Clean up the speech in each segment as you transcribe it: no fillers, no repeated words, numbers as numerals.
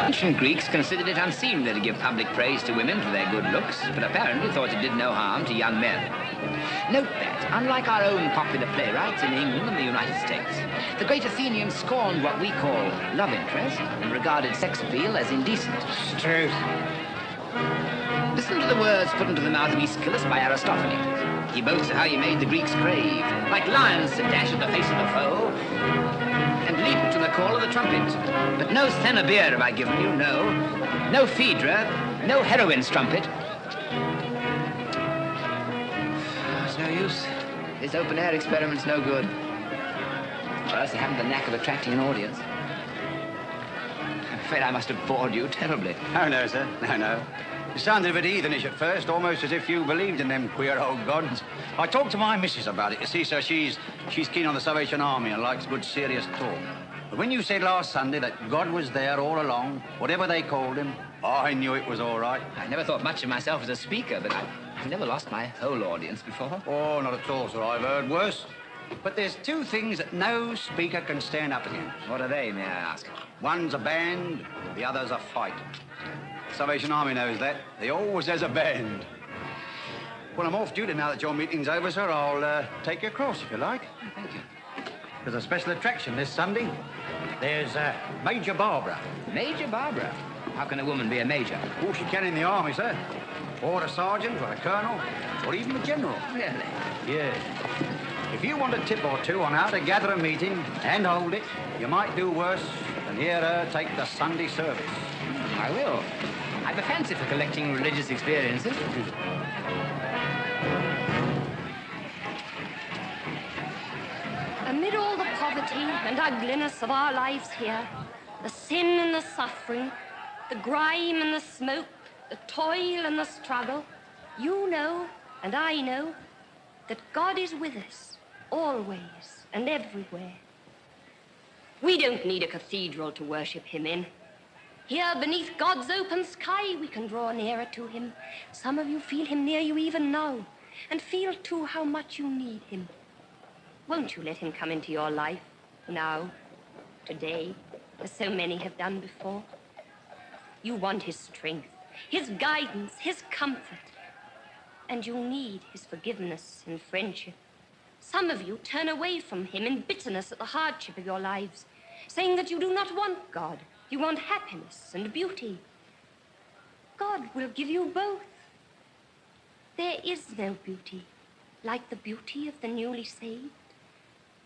ancient Greeks considered it unseemly to give public praise to women for their good looks, but apparently thought it did no harm to young men. Note that, unlike our own popular playwrights in England and the United States, the great Athenians scorned what we call love interest and regarded sex appeal as indecent. It's truth. Listen to the words put into the mouth of Aeschylus by Aristophanes. He boasts of how he made the Greeks crave, like lions to dash at the face of the foe, and leap to the call of the trumpet. But no Thanabeer have I given you, no Phaedra, no heroine's trumpet. It's no use. This open-air experiment's no good. Or else they haven't the knack of attracting an audience. I'm afraid I must have bored you terribly. Oh, no, sir. No. You sounded a bit heathenish at first, almost as if you believed in them queer old gods. I talked to my missus about it. You see, sir, she's keen on the Salvation Army and likes good, serious talk. But when you said last Sunday that God was there all along, whatever they called him, I knew it was all right. I never thought much of myself as a speaker, but I've never lost my whole audience before. Oh, not at all, sir. I've heard worse. But there's two things that no speaker can stand up against. What are they, may I ask? One's a band, the other's a fight. Salvation Army knows that. They always has a band. Well, I'm off duty now that your meeting's over, sir. I'll take you across, if you like. Oh, thank you. There's a special attraction this Sunday. There's Major Barbara. Major Barbara? How can a woman be a major? Oh, she can in the army, sir. Or a sergeant, or a colonel, or even a general. Really? Yeah. If you want a tip or two on how to gather a meeting and hold it, you might do worse than hear her take the Sunday service. I will. I've a fancy for collecting religious experiences. Amid all the poverty and ugliness of our lives here, the sin and the suffering, the grime and the smoke, the toil and the struggle, you know, and I know, that God is with us, always and everywhere. We don't need a cathedral to worship him in. Here, beneath God's open sky, we can draw nearer to him. Some of you feel him near you even now, and feel, too, how much you need him. Won't you let him come into your life, now, today, as so many have done before? You want his strength, his guidance, his comfort, and you need his forgiveness and friendship. Some of you turn away from him in bitterness at the hardship of your lives, saying that you do not want God. You want happiness and beauty. God will give you both. There is no beauty like the beauty of the newly saved,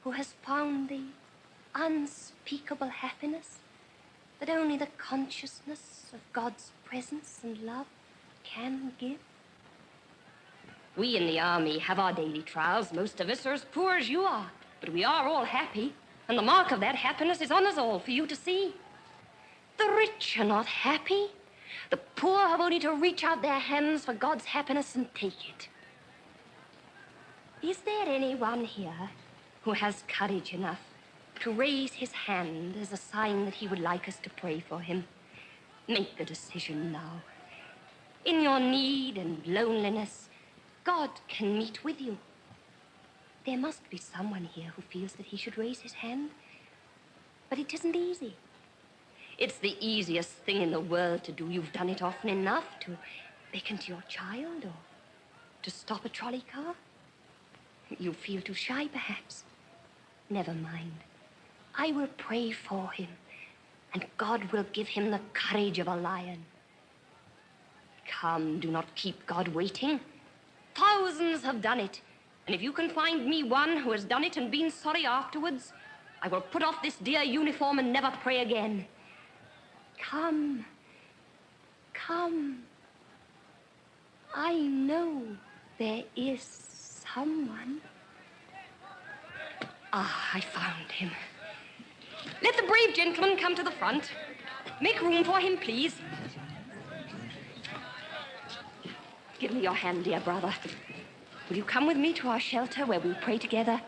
who has found the unspeakable happiness that only the consciousness of God's presence and love can give. We in the army have our daily trials. Most of us are as poor as you are, but we are all happy, and the mark of that happiness is on us all for you to see. The rich are not happy. The poor have only to reach out their hands for God's happiness and take it. Is there anyone here who has courage enough to raise his hand as a sign that he would like us to pray for him? Make the decision now. In your need and loneliness, God can meet with you. There must be someone here who feels that he should raise his hand, but it isn't easy. It's the easiest thing in the world to do. You've done it often enough to beckon to your child or to stop a trolley car. You feel too shy, perhaps. Never mind. I will pray for him, and God will give him the courage of a lion. Come, do not keep God waiting. Thousands have done it, and if you can find me one who has done it and been sorry afterwards, I will put off this dear uniform and never pray again. Come, come. I know there is someone. Ah, I found him. Let the brave gentleman come to the front. Make room for him, please. Give me your hand, dear brother. Will you come with me to our shelter where we'll pray together?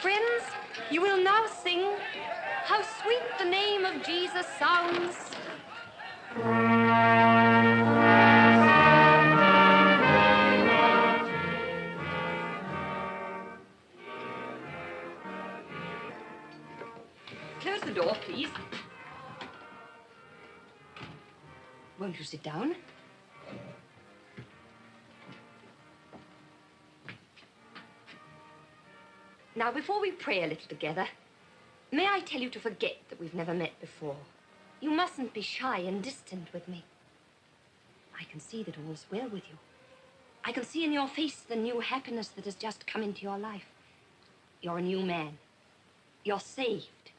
Friends, you will now sing How Sweet the Name of Jesus Sounds. Close the door, please. Won't you sit down? Now, before we pray a little together, may I tell you to forget that we've never met before? You mustn't be shy and distant with me. I can see that all's well with you. I can see in your face the new happiness that has just come into your life. You're a new man. You're saved.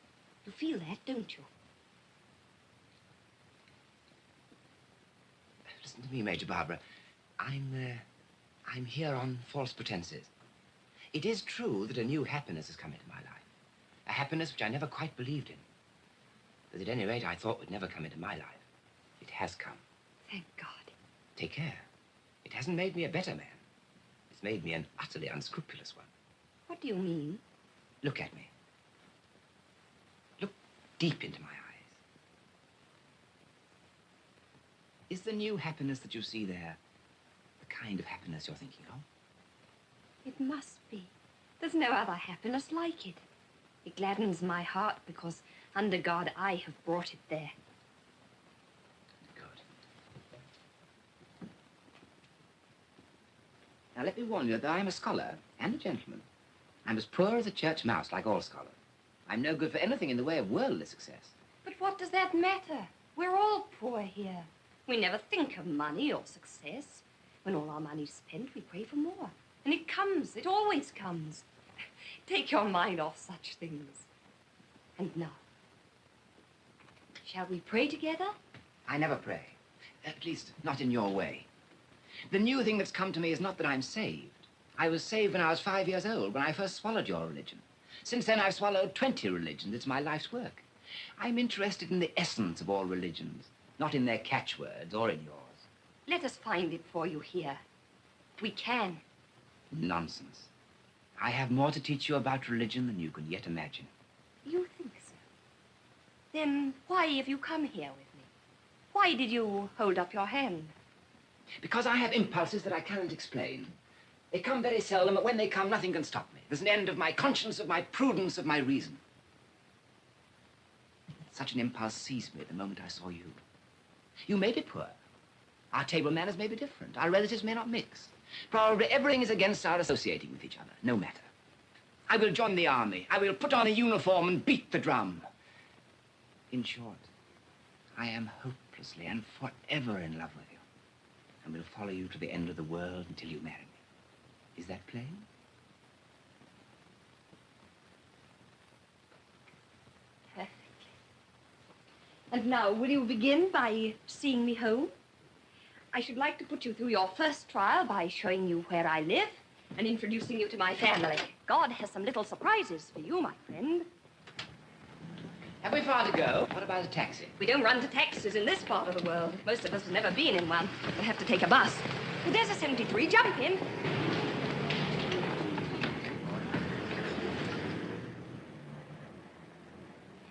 You feel that, don't you? Listen to me, Major Barbara. I'm here on false pretenses. It is true that a new happiness has come into my life. A happiness which I never quite believed in. But at any rate, I thought would never come into my life. It has come. Thank God. Take care. It hasn't made me a better man. It's made me an utterly unscrupulous one. What do you mean? Look at me. Look deep into my eyes. Is the new happiness that you see there the kind of happiness you're thinking of? It must be. There's no other happiness like it. It gladdens my heart because, under God, I have brought it there. Good. Now, let me warn you that I am a scholar and a gentleman. I'm as poor as a church mouse, like all scholars. I'm no good for anything in the way of worldly success. But what does that matter? We're all poor here. We never think of money or success. When all our money's spent, we pray for more. And it comes. It always comes. Take your mind off such things. And now, shall we pray together? I never pray. At least, not in your way. The new thing that's come to me is not that I'm saved. I was saved when I was 5 years old, when I first swallowed your religion. Since then, I've swallowed 20 religions. It's my life's work. I'm interested in the essence of all religions, not in their catchwords or in yours. Let us find it for you here. We can. Nonsense. I have more to teach you about religion than you can yet imagine. You think so? Then why have you come here with me? Why did you hold up your hand? Because I have impulses that I cannot explain. They come very seldom, but when they come, nothing can stop me. There's an end of my conscience, of my prudence, of my reason. Such an impulse seized me the moment I saw you. You may be poor. Our table manners may be different. Our relatives may not mix. Probably everything is against our associating with each other. No matter. I will join the army. I will put on a uniform and beat the drum. In short, I am hopelessly and forever in love with you, and will follow you to the end of the world until you marry me. Is that plain? Perfectly. And now, will you begin by seeing me home? I should like to put you through your first trial by showing you where I live and introducing you to my family. God has some little surprises for you, my friend. Have we far to go? What about a taxi? We don't run to taxis in this part of the world. Most of us have never been in one. We'll have to take a bus. Oh, there's a 73. Jump in.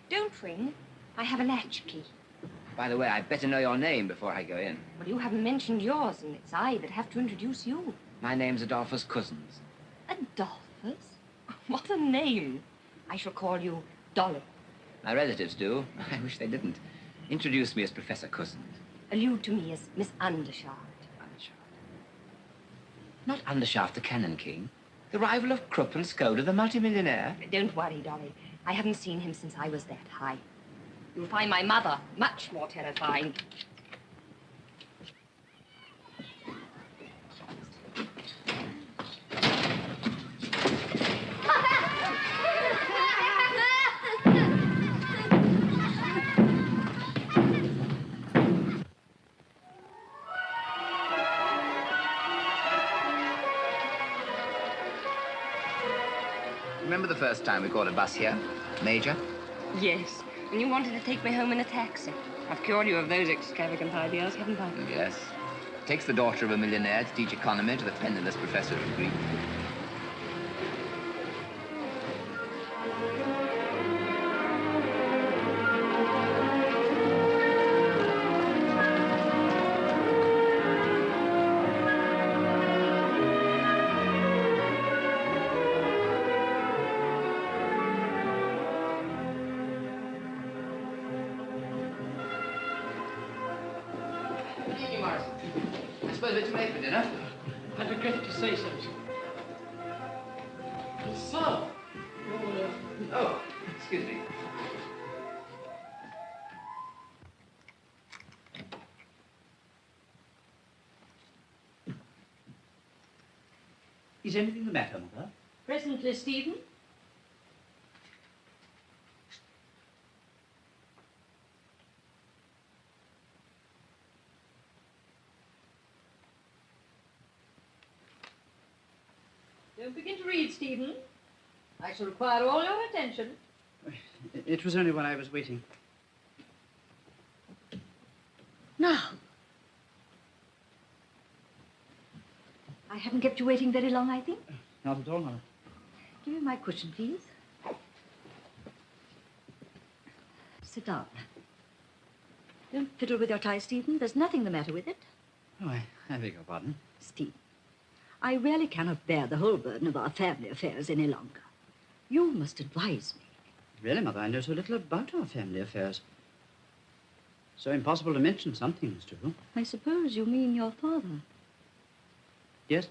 Don't ring. I have a latchkey. By the way, I'd better know your name before I go in. Well, you haven't mentioned yours, and it's I that have to introduce you. My name's Adolphus Cousins. Adolphus? What a name. I shall call you Dolly. My relatives do. I wish they didn't. Introduce me as Professor Cousins. Allude to me as Miss Undershaft. Undershaft. Not Undershaft, the Cannon King. The rival of Krupp and Skoda, the multimillionaire. Don't worry, Dolly. I haven't seen him since I was that high. You'll find my mother much more terrifying. Remember the first time we caught a bus here, Major? Yes, and you wanted to take me home in a taxi. I've cured you of those extravagant ideas, haven't I? Yes. Takes the daughter of a millionaire to teach economy to the penniless professor of Greek. Kiki Morrison. I suppose we're too late for dinner. I regret to say so. So, Oh, excuse me. Is anything the matter, Mother? Presently, Stephen. Don't begin to read, Stephen. I shall require all your attention. It was only when I was waiting. Now. I haven't kept you waiting very long, I think. Not at all, Mother. Give me my cushion, please. Sit down. Don't fiddle with your tie, Stephen. There's nothing the matter with it. Oh, I beg your pardon. Stephen, I really cannot bear the whole burden of our family affairs any longer. You must advise me. Really, Mother, I know so little about our family affairs. So impossible to mention some things to. I suppose you mean your father. Yes?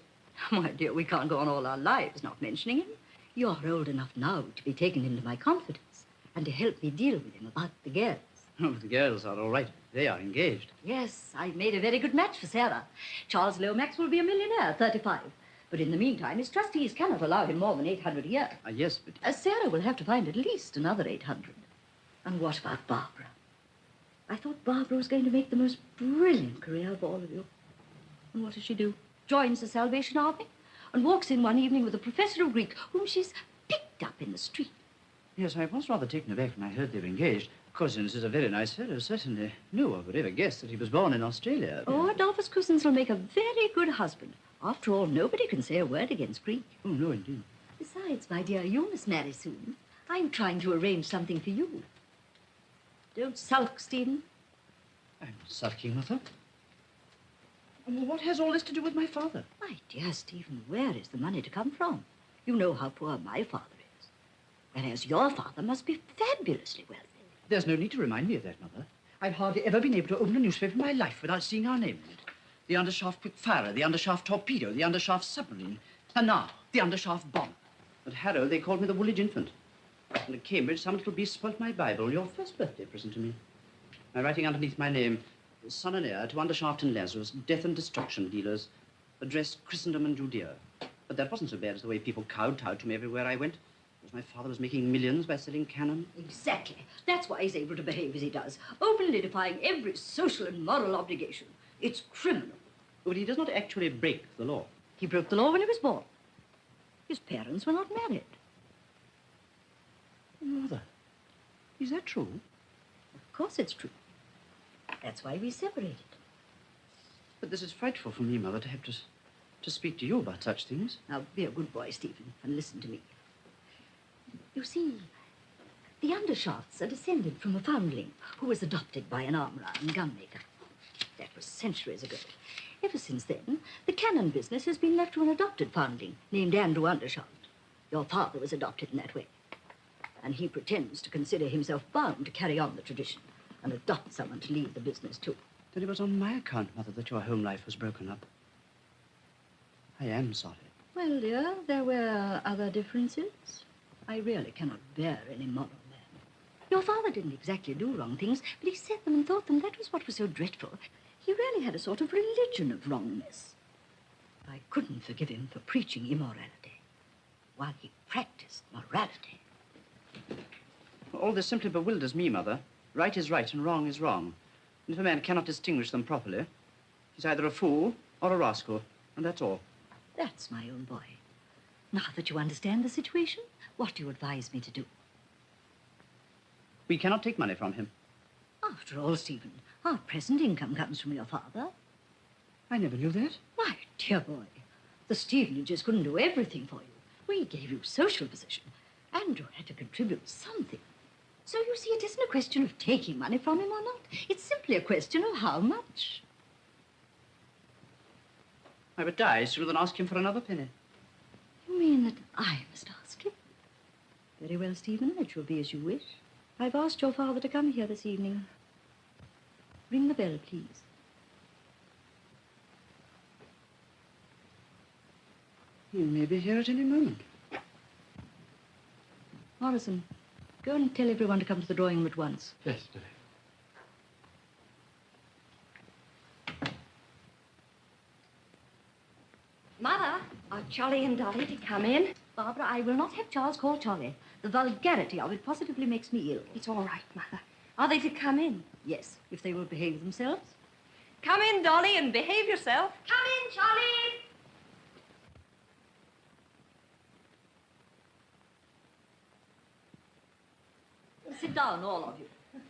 My dear, we can't go on all our lives not mentioning him. You're old enough now to be taken into my confidence and to help me deal with him about the girls. Oh, the girls are all right. They are engaged. Yes, I've made a very good match for Sarah. Charles Lomax will be a millionaire, 35. But in the meantime, his trustees cannot allow him more than 800 a year. Yes, but... Sarah will have to find at least another 800. And what about Barbara? I thought Barbara was going to make the most brilliant career of all of you. And what does she do? Joins the Salvation Army and walks in one evening with a professor of Greek whom she's picked up in the street. Yes, I was rather taken aback when I heard they were engaged. Cousins is a very nice fellow, certainly. No one would ever guess that he was born in Australia. Oh, Adolphus Cousins will make a very good husband. After all, nobody can say a word against Greek. Oh, no, indeed. Besides, my dear, you must marry soon. I'm trying to arrange something for you. Don't sulk, Stephen. I'm not sulking, Mother. And what has all this to do with my father? My dear Stephen, where is the money to come from? You know how poor my father is. Whereas your father must be fabulously wealthy. There's no need to remind me of that, Mother. I've hardly ever been able to open a newspaper in my life without seeing our name in it. The undershaft quick-firer, the undershaft torpedo, the undershaft submarine, and now the undershaft bomb. At Harrow, they called me the Woolwich Infant. And at Cambridge, some little beast spoilt my Bible, your first birthday present to me. My writing underneath my name, son and heir to Undershaft and Lazarus, death and destruction dealers, addressed Christendom and Judea. But that wasn't so bad as the way people kowtowed to me everywhere I went. Because my father was making millions by selling cannon. Exactly. That's why he's able to behave as he does, openly defying every social and moral obligation. It's criminal. But he does not actually break the law. He broke the law when he was born. His parents were not married. Mother, is that true? Of course it's true. That's why we separated. But this is frightful for me, Mother, to have to speak to you about such things. Now, be a good boy, Stephen, and listen to me. You see, the Undershafts are descended from a foundling who was adopted by an armourer and gunmaker. That was centuries ago. Ever since then, the cannon business has been left to an adopted foundling named Andrew Undershaft. Your father was adopted in that way. And he pretends to consider himself bound to carry on the tradition and adopt someone to lead the business, too. Then it was on my account, Mother, that your home life was broken up. I am sorry. Well, dear, there were other differences. I really cannot bear any moral man. Your father didn't exactly do wrong things, but he said them and thought them. That was what was so dreadful. He really had a sort of religion of wrongness. I couldn't forgive him for preaching immorality while he practiced morality. All this simply bewilders me, Mother. Right is right and wrong is wrong. And if a man cannot distinguish them properly, he's either a fool or a rascal, and that's all. That's my own boy. Now that you understand the situation, what do you advise me to do? We cannot take money from him. After all, Stephen, our present income comes from your father. I never knew that. My dear boy, the Stevenages couldn't do everything for you. We gave you social position. Andrew had to contribute something. So you see, it isn't a question of taking money from him or not. It's simply a question of how much. I would die sooner than ask him for another penny. You mean that I must ask him? Very well, Stephen, it shall be as you wish. I've asked your father to come here this evening. Ring the bell, please. He may be here at any moment. Morrison, go and tell everyone to come to the drawing room at once. Yes, Lily. Mother, are Charlie and Dolly to come in? Barbara, I will not have Charles call Charlie. The vulgarity of it positively makes me ill. It's all right, Mother. Are they to come in? Yes, if they will behave themselves. Come in, Dolly, and behave yourself. Come in, Charlie. Sit down, all of you.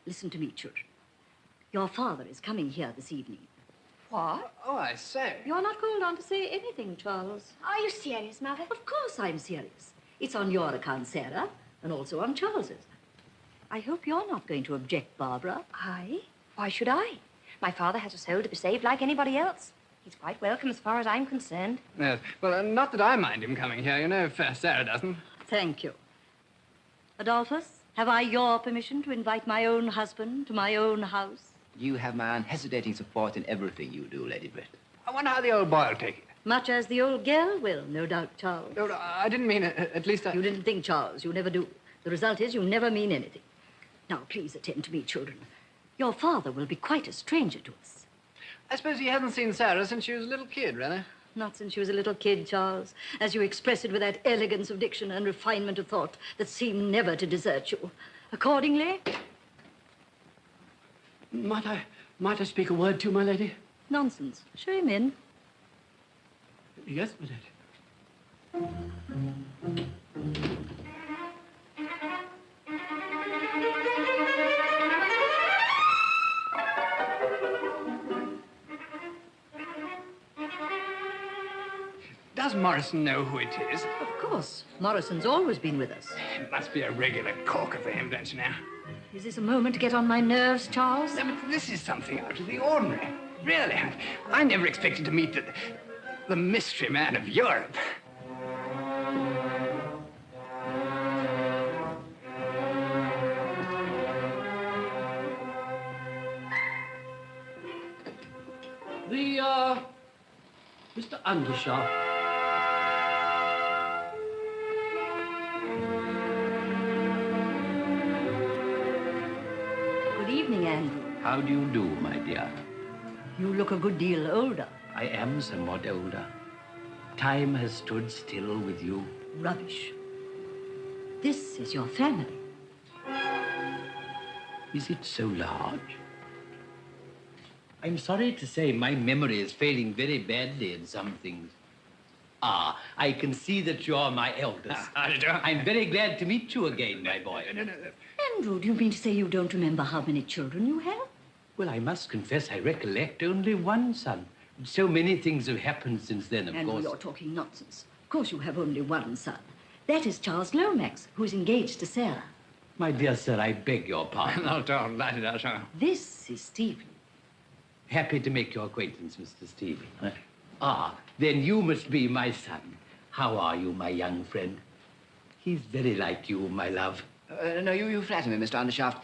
Listen to me, children. Your father is coming here this evening. What? Oh, I say. You're not called on to say anything, Charles. Are you serious, Mother? Of course I'm serious. It's on your account, Sarah, and also on Charles's. I hope you're not going to object, Barbara. I? Why should I? My father has a soul to be saved like anybody else. He's quite welcome as far as I'm concerned. Yes. Well, not that I mind him coming here, you know, if Sarah doesn't. Thank you. Adolphus, have I your permission to invite my own husband to my own house? You have my unhesitating support in everything you do, Lady Brett. I wonder how the old boy will take it. Much as the old girl will, no doubt, Charles. No, I didn't mean it. At least I... You didn't think, Charles. You never do. The result is you never mean anything. Now, please attend to me, children. Your father will be quite a stranger to us. I suppose he hasn't seen Sarah since she was a little kid, really? Not since she was a little kid, Charles, as you express it with that elegance of diction and refinement of thought that seem never to desert you. Accordingly... Might I speak a word to you, my lady? Nonsense. Show him in. Yes, my lady. Does Morrison know who it is? Of course. Morrison's always been with us. It must be a regular corker for him, don't you know? Is this a moment to get on my nerves, Charles? No, but this is something out of the ordinary. Really, I never expected to meet the mystery man of Europe. Mr. Undershaft. Good evening, Andrew. How do you do, my dear? You look a good deal older. I am somewhat older. Time has stood still with you. Rubbish. This is your family. Is it so large? I'm sorry to say my memory is failing very badly in some things. Ah, I can see that you're my eldest. How do you do? I'm very glad to meet you again, my boy. No. Andrew, do you mean to say you don't remember how many children you have? Well, I must confess I recollect only one son. So many things have happened since then, of Andrew, course. you're talking nonsense. Of course you have only one son. That is Charles Lomax, who is engaged to Sarah. My dear sir, I beg your pardon. Not at all. Not at all. This is Stephen. Happy to make your acquaintance, Mr. Stevie. Ah, then you must be my son. How are you, my young friend? He's very like you, my love. No, you flatter me, Mr. Undershaft.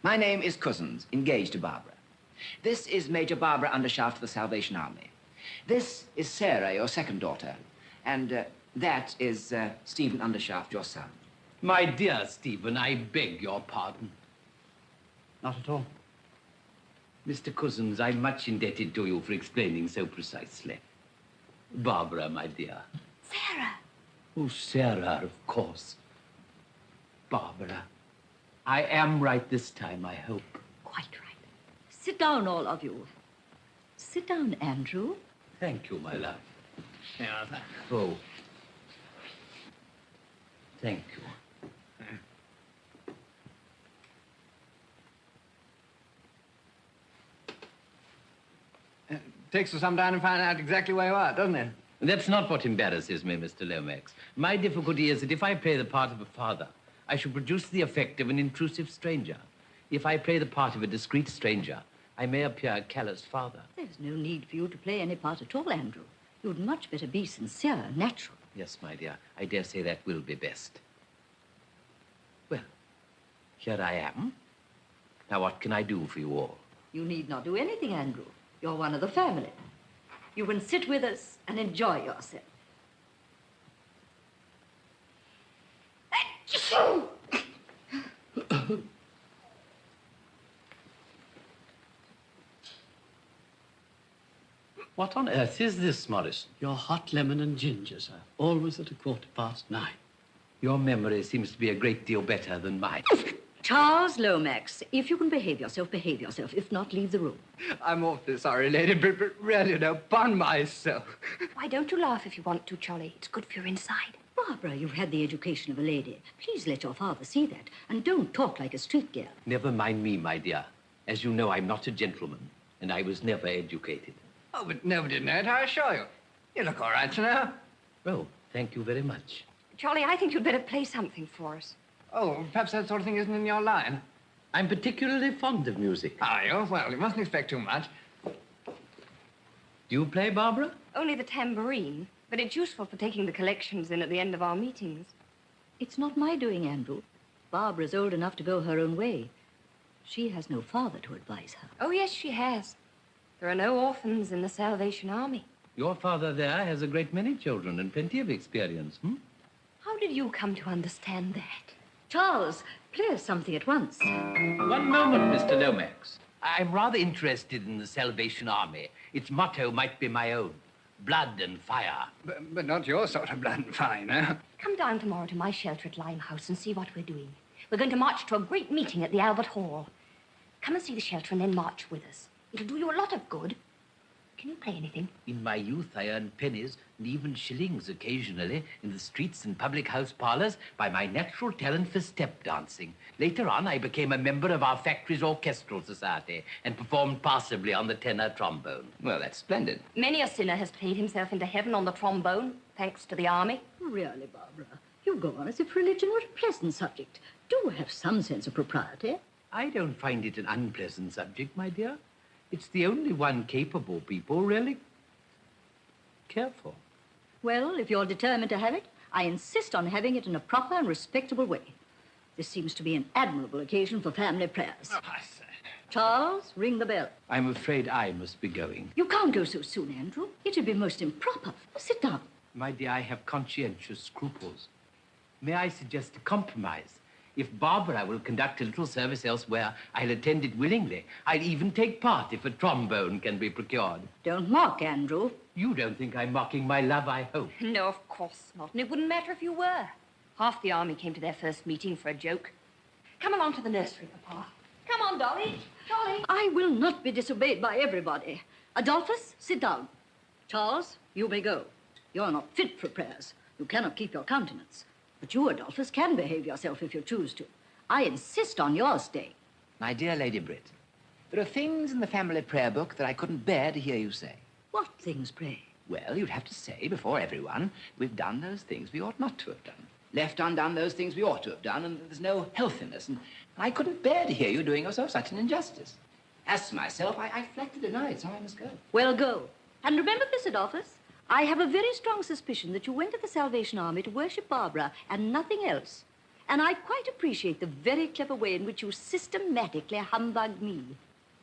My name is Cousins, engaged to Barbara. This is Major Barbara Undershaft of the Salvation Army. This is Sarah, your second daughter. And that is Stephen Undershaft, your son. My dear Stephen, I beg your pardon. Not at all. Mr. Cousins, I'm much indebted to you for explaining so precisely. Barbara, my dear. Sarah. Oh, Sarah, of course. Barbara, I am right this time, I hope. Quite right. Sit down, all of you. Sit down, Andrew. Thank you, my love. Yeah, Oh. Thank you. takes us some time to find out exactly where you are, doesn't it? That's not what embarrasses me, Mr. Lomax. My difficulty is that if I play the part of a father, I should produce the effect of an intrusive stranger. If I play the part of a discreet stranger, I may appear a callous father. There's no need for you to play any part at all, Andrew. You'd much better be sincere and natural. Yes, my dear. I dare say that will be best. Well, here I am. Now, what can I do for you all? You need not do anything, Andrew. You're one of the family. You can sit with us and enjoy yourself. What on earth is this, Morrison? Your hot lemon and ginger, sir. Always at 9:15. Your memory seems to be a great deal better than mine. Charles Lomax, if you can behave yourself, behave yourself. If not, leave the room. I'm awfully sorry, lady, but really, no, upon myself. Why don't you laugh if you want to, Charlie? It's good for your inside. Barbara, you've had the education of a lady. Please let your father see that. And don't talk like a street girl. Never mind me, my dear. As you know, I'm not a gentleman, and I was never educated. Oh, but nobody did know it, I assure you. You look all right, you know. Oh, thank you very much. Charlie, I think you'd better play something for us. Oh, perhaps that sort of thing isn't in your line. I'm particularly fond of music. Are you? Well, you mustn't expect too much. Do you play, Barbara? Only the tambourine, but it's useful for taking the collections in at the end of our meetings. It's not my doing, Andrew. Barbara's old enough to go her own way. She has no father to advise her. Oh, yes, she has. There are no orphans in the Salvation Army. Your father there has a great many children and plenty of experience, How did you come to understand that? Charles, play us something at once. One moment, Mr. Lomax. I'm rather interested in the Salvation Army. Its motto might be my own. Blood and fire. But not your sort of blood and fire, no? Come down tomorrow to my shelter at Limehouse and see what we're doing. We're going to march to a great meeting at the Albert Hall. Come and see the shelter and then march with us. It'll do you a lot of good. Can you play anything? In my youth, I earned pennies and even shillings occasionally in the streets and public house parlors by my natural talent for step dancing. Later on, I became a member of our factory's orchestral society and performed passably on the tenor trombone. Well, that's splendid. Many a sinner has played himself into heaven on the trombone, thanks to the army. Really, Barbara, you go on as if religion were a pleasant subject. Do have some sense of propriety. I don't find it an unpleasant subject, my dear. It's the only one capable people really care for. Well, if you're determined to have it, I insist on having it in a proper and respectable way. This seems to be an admirable occasion for family prayers. Oh, I say. Charles, ring the bell. I'm afraid I must be going. You can't go so soon, Andrew. It'd be most improper. Sit down. My dear, I have conscientious scruples. May I suggest a compromise? If Barbara will conduct a little service elsewhere, I'll attend it willingly. I'll even take part if a trombone can be procured. Don't mock, Andrew. You don't think I'm mocking my love, I hope. No, of course not. And it wouldn't matter if you were. Half the army came to their first meeting for a joke. Come along to the nursery, Papa. Come on, Dolly. Dolly. I will not be disobeyed by everybody. Adolphus, sit down. Charles, you may go. You're not fit for prayers. You cannot keep your countenance. But you, Adolphus, can behave yourself if you choose to. I insist on your staying. My dear Lady Britt, there are things in the family prayer book that I couldn't bear to hear you say. What things, pray? Well, you'd have to say before everyone, we've done those things we ought not to have done. Left undone those things we ought to have done, and there's no healthiness. And I couldn't bear to hear you doing yourself such an injustice. As for myself, I flatly deny it, so I must go. Well, go. And remember this, Adolphus. I have a very strong suspicion that you went to the Salvation Army to worship Barbara and nothing else. And I quite appreciate the very clever way in which you systematically humbugged me.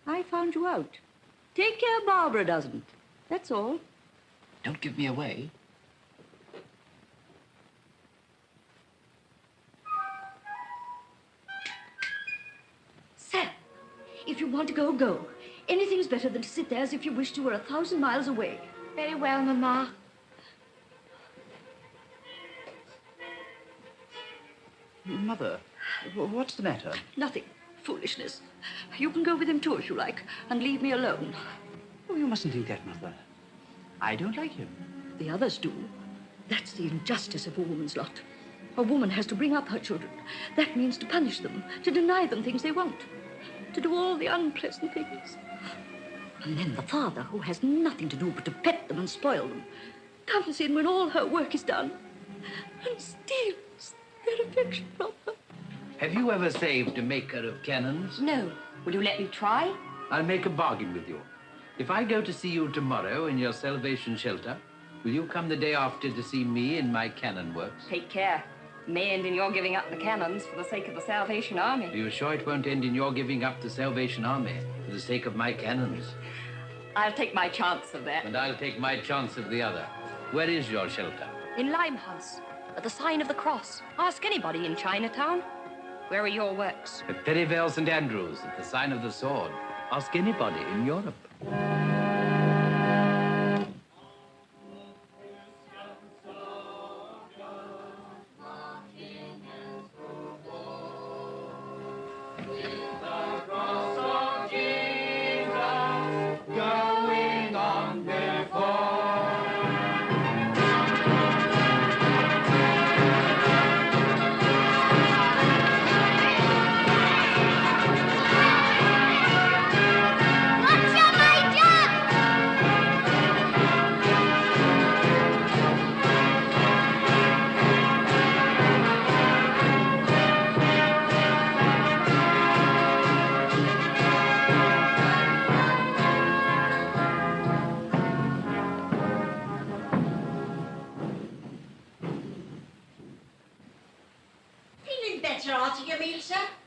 I found you out. Take care Barbara doesn't. That's all. Don't give me away. Sam, if you want to go, go. Anything's better than to sit there as if you wished you were 1,000 miles away. Very well, Mama. Mother, what's the matter? Nothing. Foolishness. You can go with him too if you like, and leave me alone. Oh, you mustn't think that, Mother. I don't like him. The others do. That's the injustice of a woman's lot. A woman has to bring up her children. That means to punish them, to deny them things they want, to do all the unpleasant things. And then the father, who has nothing to do but to pet them and spoil them, comes in when all her work is done and steals their affection from her. Have you ever saved a maker of cannons? No. Will you let me try? I'll make a bargain with you. If I go to see you tomorrow in your Salvation shelter, will you come the day after to see me in my cannon works? Take care. It may end in your giving up the cannons for the sake of the Salvation Army. Are you sure it won't end in your giving up the Salvation Army for the sake of my cannons? I'll take my chance of that. And I'll take my chance of the other. Where is your shelter? In Limehouse, at the sign of the cross. Ask anybody in Chinatown. Where are your works? At Perivale St. Andrews, at the sign of the sword. Ask anybody in Europe.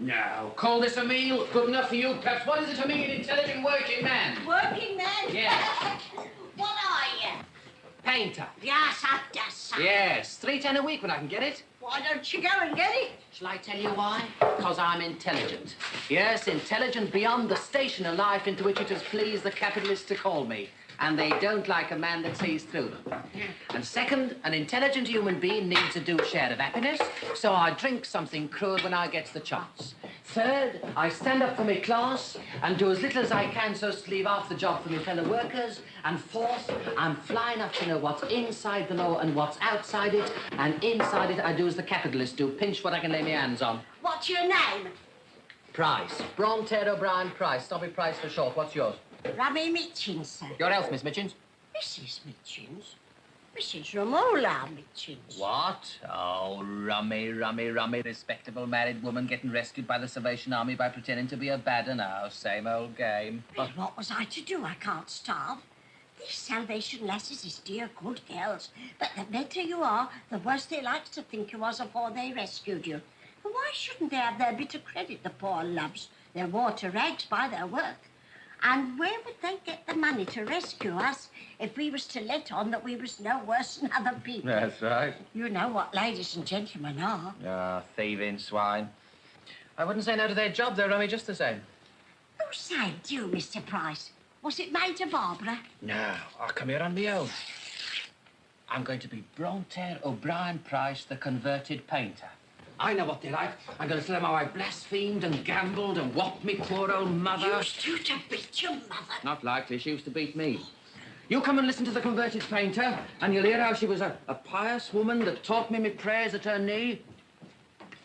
No. Call this a meal? Good enough for you, perhaps. What is it to me, an intelligent working man? Working man? Yes. What are you? Painter. Yes, I guess so. Yes. $3.10 a week when I can get it. Why don't you go and get it? Shall I tell you why? Because I'm intelligent. Yes, intelligent beyond the station of life into which it has pleased the capitalists to call me. And they don't like a man that sees through them. And second, an intelligent human being needs a due share of happiness, so I drink something crude when I get the chance. Third, I stand up for my class and do as little as I can so as to leave half the job for my fellow workers. And fourth, I'm flying up to know what's inside the law and what's outside it. And inside it, I do as the capitalists do, pinch what I can lay my hands on. What's your name? Price. Bronte O'Brien Price. Stubby Price for short. What's yours? Rummy Mitchins, sir. Your health, Miss Mitchins. Mrs. Mitchins? Mrs. Romola Mitchins. What? Oh, rummy. Respectable married woman getting rescued by the Salvation Army by pretending to be a badder now. Same old game. Well, what was I to do? I can't starve. These Salvation lasses is dear good girls. But the better you are, the worse they likes to think you was afore they rescued you. And why shouldn't they have their bit of credit, the poor loves? They're wore to rags by their work. And where would they get the money to rescue us if we was to let on that we was no worse than other people? That's right. You know what ladies and gentlemen are. Ah, thieving swine. I wouldn't say no to their job, though, rummy, just the same. Who saved you, Mr. Price? Was it Major Barbara? No, I'll come here on my own. I'm going to be Bronte O'Brien Price, the converted painter. I know what they like. I'm going to tell them how I blasphemed and gambled and whopped me poor old mother. Used you to beat your mother? Not likely. She used to beat me. You come and listen to the converted painter, and you'll hear how she was a pious woman that taught me my prayers at her knee.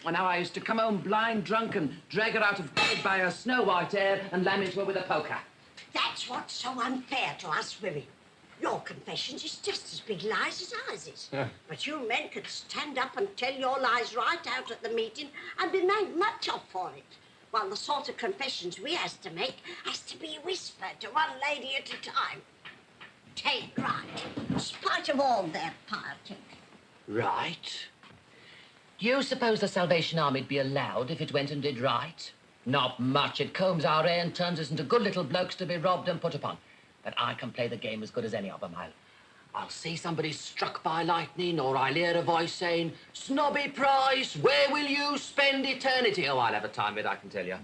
And how I used to come home blind drunk and drag her out of bed by her snow-white hair and lam into her with a poker. That's what's so unfair to us women. Your confessions is just as big lies as ours is. Yeah. But you men could stand up and tell your lies right out at the meeting and be made much of for it. While the sort of confessions we has to make has to be whispered to one lady at a time. Take right, in spite of all their piety. Right? Do you suppose the Salvation Army'd be allowed if it went and did right? Not much. It combs our hair and turns us into good little blokes to be robbed and put upon. But I can play the game as good as any of them. I'll see somebody struck by lightning, or I'll hear a voice saying, "Snobby Price, where will you spend eternity?" Oh, I'll have a time of it, I can tell you.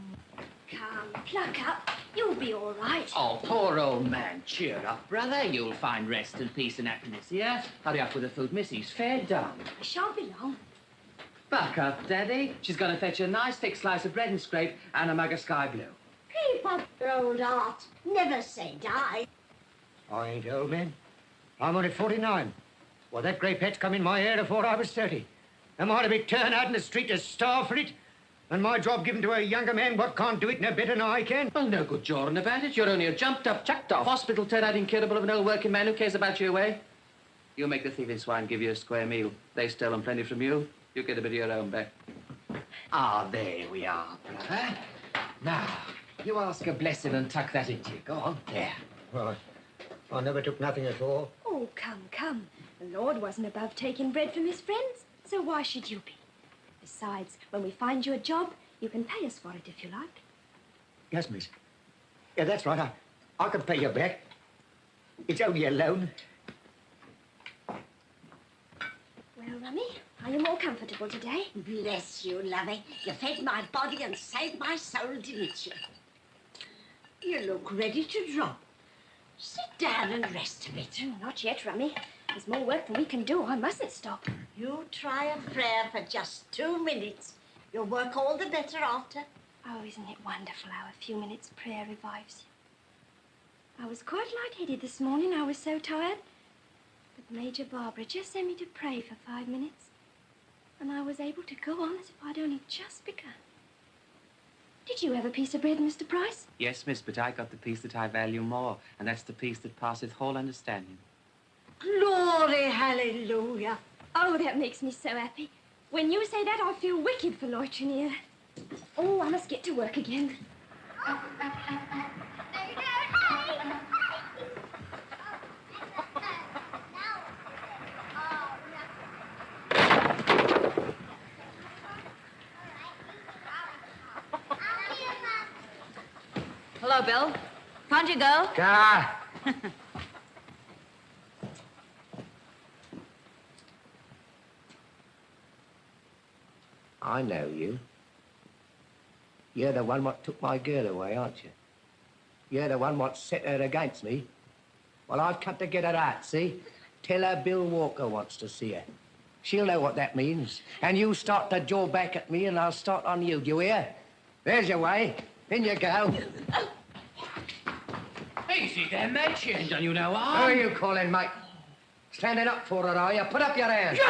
Come, pluck up. You'll be all right. Oh, poor old man. Cheer up, brother. You'll find rest and peace and happiness here. Hurry up with the food, missus. Fair done. I shan't be long. Buck up, Daddy. She's going to fetch you a nice thick slice of bread and scrape and a mug of sky blue. Keep up your old art. Never say die. I ain't old, man. I'm only 49. Well, that grey patch come in my hair before I was 30. Am I to be turned out in the street to starve for it? And my job given to a younger man what can't do it no better than I can? Well, no good jawing about it. You're only a jumped-up, chucked-off hospital turned out incurable of an old working man who cares about your way. You make the thieving swine give you a square meal. They stolen plenty from you. You get a bit of your own back. Ah, there we are, brother. Now, you ask a blessing and tuck that into you. Go on. There. Well, I never took nothing at all. Oh, come. The Lord wasn't above taking bread from his friends, so why should you be? Besides, when we find you a job, you can pay us for it if you like. Yes, miss. Yeah, that's right. I can pay you back. It's only a loan. Well, Rummy, are you more comfortable today? Bless you, lovey. You fed my body and saved my soul, didn't you? You look ready to drop. Sit down and rest a bit. Oh, not yet, Rummy. There's more work than we can do. I mustn't stop. You try a prayer for just 2 minutes. You'll work all the better after. Oh, isn't it wonderful how a few minutes' prayer revives you? I was quite lightheaded this morning. I was so tired. But Major Barbara just sent me to pray for 5 minutes. And I was able to go on as if I'd only just begun. Did you have a piece of bread, Mr. Price? Yes, miss, but I got the peace that I value more, and that's the peace that passeth whole understanding. Glory, hallelujah. Oh, that makes me so happy. When you say that, I feel wicked for loitering here. Oh, I must get to work again. Hello, Bill. Can't you go? Ah. I know you. You're the one what took my girl away, aren't you? You're the one what set her against me. Well, I've come to get her out, see? Tell her Bill Walker wants to see her. She'll know what that means. And you start to jaw back at me and I'll start on you, do you hear? There's your way. In you go. Easy there, mate. She ain't done you no harm. Who are you calling, mate? Standing up for her, are you? Put up your hands. You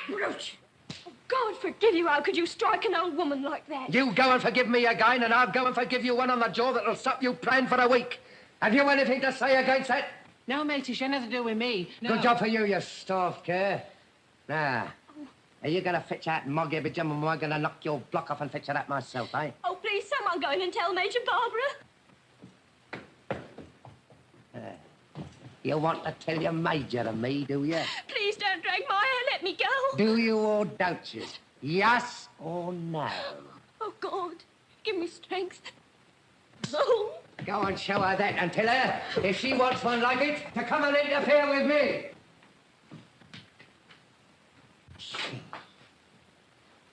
great brute! Oh, God forgive you. How could you strike an old woman like that? You go and forgive me again, and I'll go and forgive you one on the jaw that'll stop you praying for a week. Have you anything to say against that? No, mate, it's nothing to do with me. No. Good job for you, you staff care. Now, are you going to fetch that mug every jam, and I'm going to knock your block off and fetch it out myself, eh? Oh, please, someone go in and tell Major Barbara. You want to tell your Major and me, do you? Please don't drag my hair. Let me go. Do you or don't you? Yes or no? Oh, God, give me strength. Oh. Go and show her that and tell her, if she wants one like it, to come and interfere with me.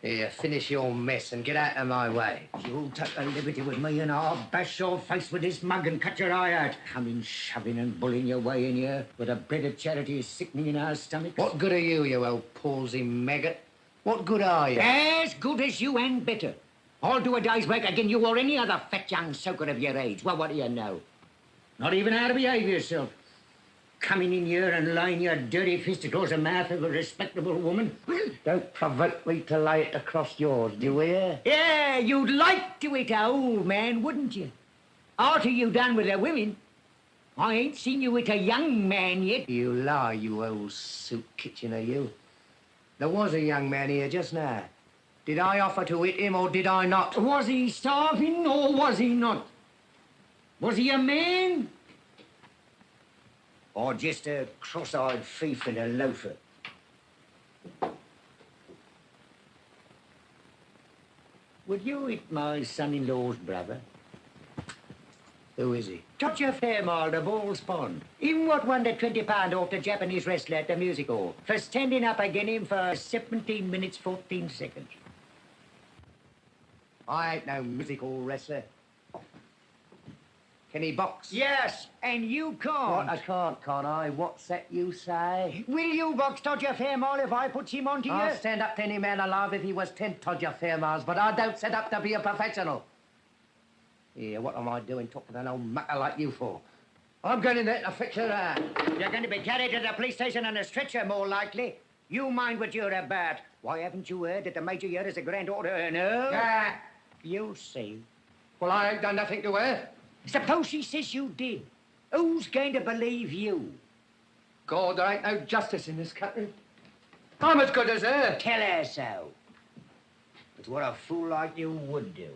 Here, finish your mess and get out of my way. You'll take a liberty with me and I'll bash your face with this mug and cut your eye out. Coming shoving and bullying your way in here with a bread of charity is sickening in our stomachs. What good are you, you old palsy maggot? What good are you? As good as you and better. I'll do a day's work again you or any other fat young soaker of your age. Well, what do you know? Not even how to behave yourself. Coming in here and laying your dirty fist across the mouth of a respectable woman. Don't provoke me to lay it across yours, do you hear? Yeah, you'd like to eat a old man, wouldn't you? After you done with the women. I ain't seen you with a young man yet. You lie, you old soup kitchener, you. There was a young man here just now. Did I offer to hit him or did I not? Was he starving or was he not? Was he a man? Or just a cross-eyed thief and a loafer? Would you hit my son-in-law's brother? Who is he? Todger Fairmile, the Ball's Pond. Him what won the £20 off the Japanese wrestler at the music hall for standing up against him for 17 minutes, 14 seconds. I ain't no musical wrestler. Can he box? Yes, and you can't. What, I can't I? What's that you say? Will you box Todger Fairmile if I put him onto you? I'll stand up to any man alive if he was 10 Todger Fairmiles, but I don't set up to be a professional. Here, what am I doing talking to an old mucker like you for? I'm going in there to fix her out. You're going to be carried to the police station on a stretcher, more likely. You mind what you're about. Why, haven't you heard that the Major here is a grand order, no? You'll see. Well, I ain't done nothing to her. Suppose she says you did. Who's going to believe you? God, there ain't no justice in this country. I'm as good as her. Tell her so. It's what a fool like you would do.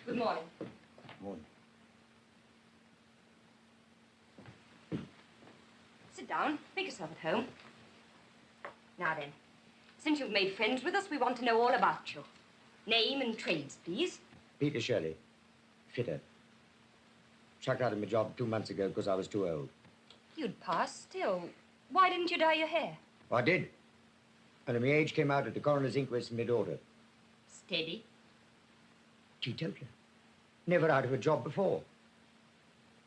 Good morning. Morning. Sit down. Make yourself at home. Now then, since you've made friends with us, we want to know all about you. Name and trades, please. Peter Shirley, fitter. Chucked out of my job 2 months ago because I was too old. You'd pass still. Why didn't you dye your hair? I did. And my age came out at the coroner's inquest in my daughter. Steady. Teetotaler. Never out of a job before.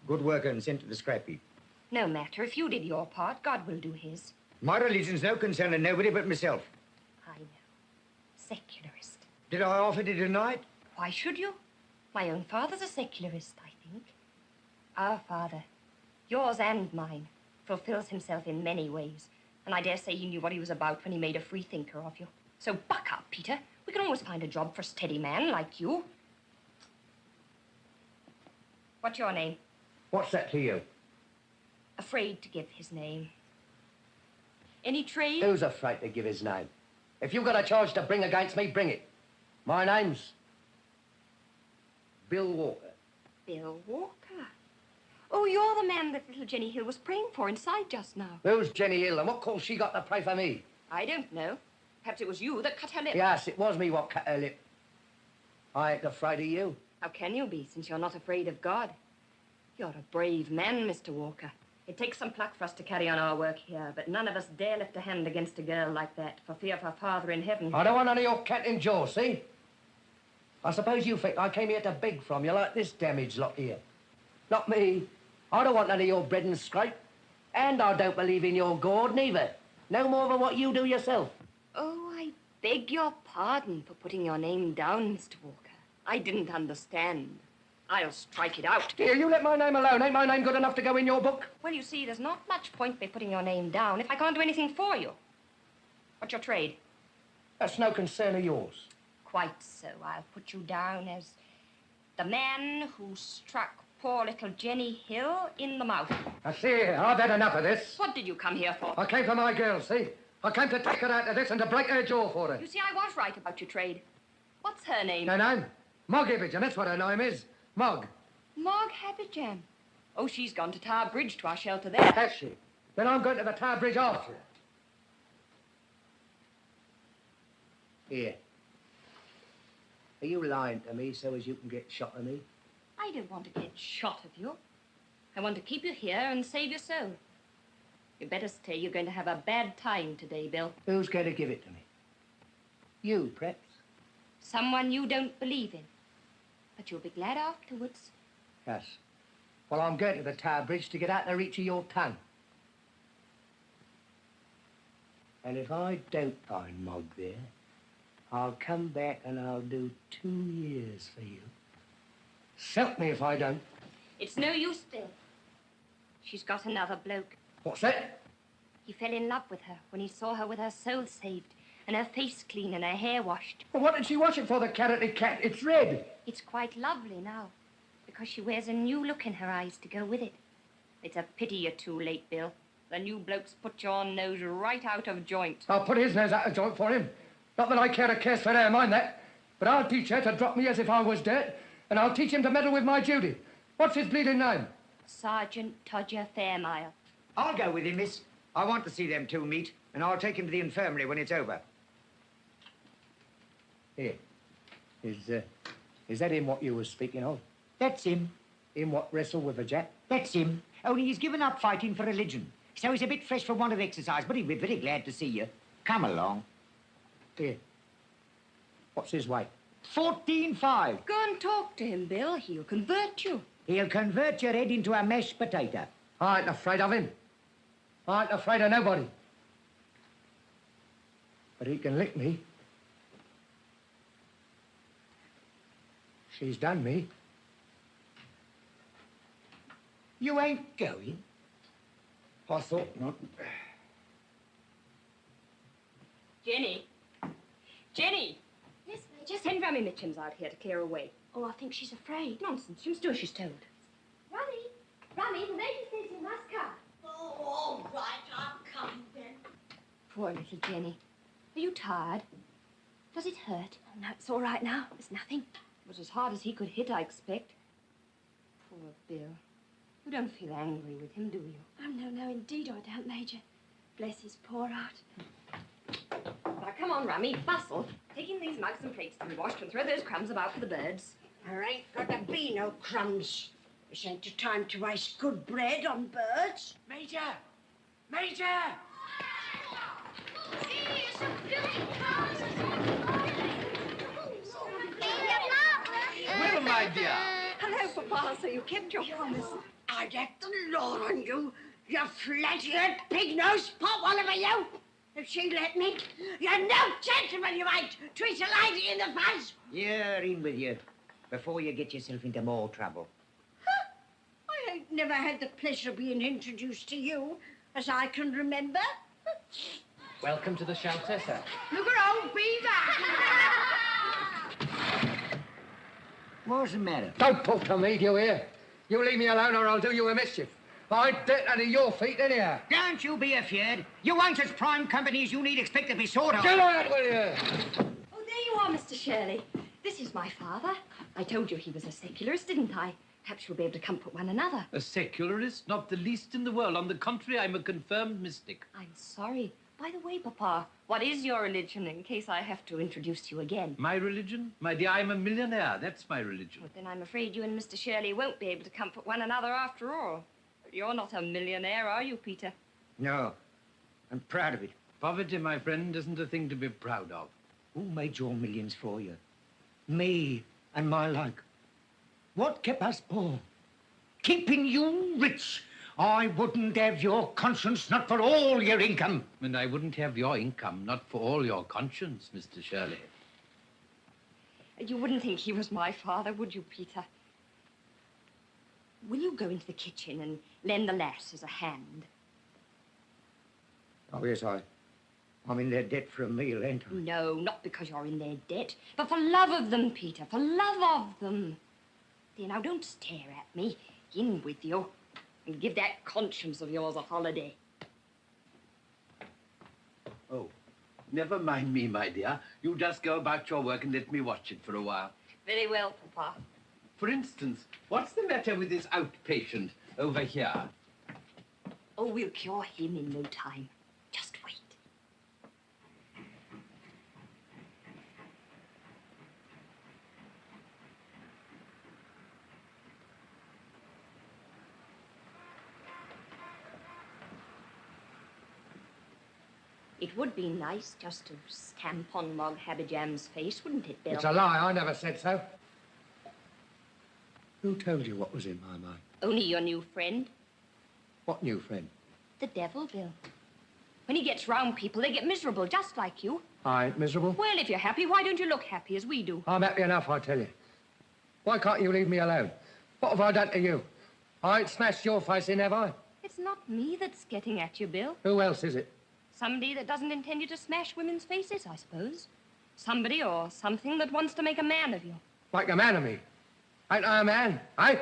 Good worker and sent to the scrap heap. No matter. If you did your part, God will do his. My religion's no concern of nobody but myself. I know. Secularist. Did I offer to deny it? Why should you? My own father's a secularist, I think. Our father, yours and mine, fulfills himself in many ways. And I dare say he knew what he was about when he made a free thinker of you. So buck up, Peter. We can always find a job for a steady man like you. What's your name? What's that to you? Afraid to give his name. Any trade? Who's afraid to give his name? If you've got a charge to bring against me, bring it. My name's Bill Walker. Bill Walker? Oh, you're the man that little Jenny Hill was praying for inside just now. Who's Jenny Hill and what call she got to pray for me? I don't know. Perhaps it was you that cut her lip. Yes, it was me what cut her lip. I ain't afraid of you. How can you be, since you're not afraid of God? You're a brave man, Mr. Walker. It takes some pluck for us to carry on our work here, but none of us dare lift a hand against a girl like that, for fear of her father in heaven. I don't want none of your cat and jaw, see? I suppose you think I came here to beg from you like this damaged lot here. Not me. I don't want none of your bread and scrape. And I don't believe in your God, neither. No more than what you do yourself. Oh, I beg your pardon for putting your name down, Mr. Walker. I didn't understand. I'll strike it out. Here, you let my name alone. Ain't my name good enough to go in your book? Well, you see, there's not much point by putting your name down if I can't do anything for you. What's your trade? That's no concern of yours. Quite so. I'll put you down as the man who struck poor little Jenny Hill in the mouth. I see here. I've had enough of this. What did you come here for? I came for my girl, see? I came to take her out of this and to break her jaw for her. You see, I was right about your trade. What's her name? Her name? Mog Ibbage, and that's what her name is. Mog. Mog Habijam. Oh, she's gone to Tower Bridge to our shelter there. Has she? Then I'm going to the Tower Bridge after her. Here. Are you lying to me so as you can get shot of me? I don't want to get shot of you. I want to keep you here and save your soul. You better stay. You're going to have a bad time today, Bill. Who's going to give it to me? You, perhaps? Someone you don't believe in. But you'll be glad afterwards. Yes. Well, I'm going to the Tower Bridge to get out the reach of your tongue. And if I don't find Mog there, I'll come back and I'll do 2 years for you. Self me if I don't. It's no use, Bill. She's got another bloke. What's that? He fell in love with her when he saw her with her soul saved and her face clean and her hair washed. Well, what did she wash it for, the carroty cat? It's red. It's quite lovely now, because she wears a new look in her eyes to go with it. It's a pity you're too late, Bill. The new bloke's put your nose right out of joint. I'll put his nose out of joint for him. Not that I care a curse for her, mind that. But I'll teach her to drop me as if I was dirt, and I'll teach him to meddle with my Judy. What's his bleeding name? Sergeant Todger Fairmile. I'll go with him, miss. I want to see them two meet, and I'll take him to the infirmary when it's over. Here. Is that him what you were speaking of? That's him. Him what wrestled with the Jap? That's him. Only he's given up fighting for religion. So he's a bit fresh for want of exercise, but he'll be very glad to see you. Come along. Here. What's his weight? 14.5. Go and talk to him, Bill. He'll convert you. He'll convert your head into a mashed potato. I ain't afraid of him. I ain't afraid of nobody. But he can lick me. She's done me. You ain't going? I thought not. Jenny. Jenny! Yes, Major? Send Rummy Mitchums out here to clear away. Oh, I think she's afraid. Nonsense. She'll do as she's told. Rummy, the Major says you must come. Oh, all right, I'm coming then. Poor little Jenny. Are you tired? Does it hurt? Oh, no, it's all right now. It's nothing. It was as hard as he could hit, I expect. Poor Bill. You don't feel angry with him, do you? Oh, no, indeed I don't, Major. Bless his poor heart. Now, come on, Rummy, bustle. Taking these mugs and plates to be washed and throw those crumbs about for the birds. There ain't got to be no crumbs. This ain't a time to waste good bread on birds. Major! Major! Well, my dear. Hello, Papa. So you kept your promise. I'd have the law on you, you flat-eared, pig-nosed pot-wallower, you. If she let me, you're no gentleman, you ain't. Treat a lady in the face. Yeah, in with you, before you get yourself into more trouble. Huh? I ain't never had the pleasure of being introduced to you, as I can remember. Welcome to the shelter, sir. Look at old Beaver. What's the matter? Don't talk to me, do you hear? You leave me alone or I'll do you a mischief. I ain't dirt under your feet anyhow. Don't you be afeard. You ain't as prime company as you need expect to be sort of. Get out, will you? Oh, there you are, Mr. Shirley. This is my father. I told you he was a secularist, didn't I? Perhaps we'll be able to comfort one another. A secularist? Not the least in the world. On the contrary, I'm a confirmed mystic. I'm sorry. By the way, Papa, what is your religion, in case I have to introduce you again? My religion? My dear, I'm a millionaire. That's my religion. Well, then I'm afraid you and Mr. Shirley won't be able to comfort one another after all. You're not a millionaire, are you, Peter? No. I'm proud of it. Poverty, my friend, isn't a thing to be proud of. Who made your millions for you? Me and my like. What kept us poor? Keeping you rich. I wouldn't have your conscience, not for all your income. And I wouldn't have your income, not for all your conscience, Mr. Shirley. You wouldn't think he was my father, would you, Peter? Will you go into the kitchen and lend the lasses a hand? Oh, yes, I'm in their debt for a meal, ain't I? No, not because you're in their debt, but for love of them, Peter, for love of them. There, now, don't stare at me. In with you. And give that conscience of yours a holiday. Oh, never mind me, my dear. You just go about your work and let me watch it for a while. Very well, Papa. For instance, what's the matter with this outpatient over here? Oh, we'll cure him in no time. Just wait. It would be nice just to stamp on Mog Habijam's face, wouldn't it, Bill? It's a lie. I never said so. Who told you what was in my mind? Only your new friend. What new friend? The devil, Bill. When he gets round people, they get miserable, just like you. I ain't miserable. Well, if you're happy, why don't you look happy as we do? I'm happy enough, I tell you. Why can't you leave me alone? What have I done to you? I ain't smashed your face in, have I? It's not me that's getting at you, Bill. Who else is it? Somebody that doesn't intend you to smash women's faces, I suppose. Somebody or something that wants to make a man of you. Make a man of me? Ain't I a man, eh?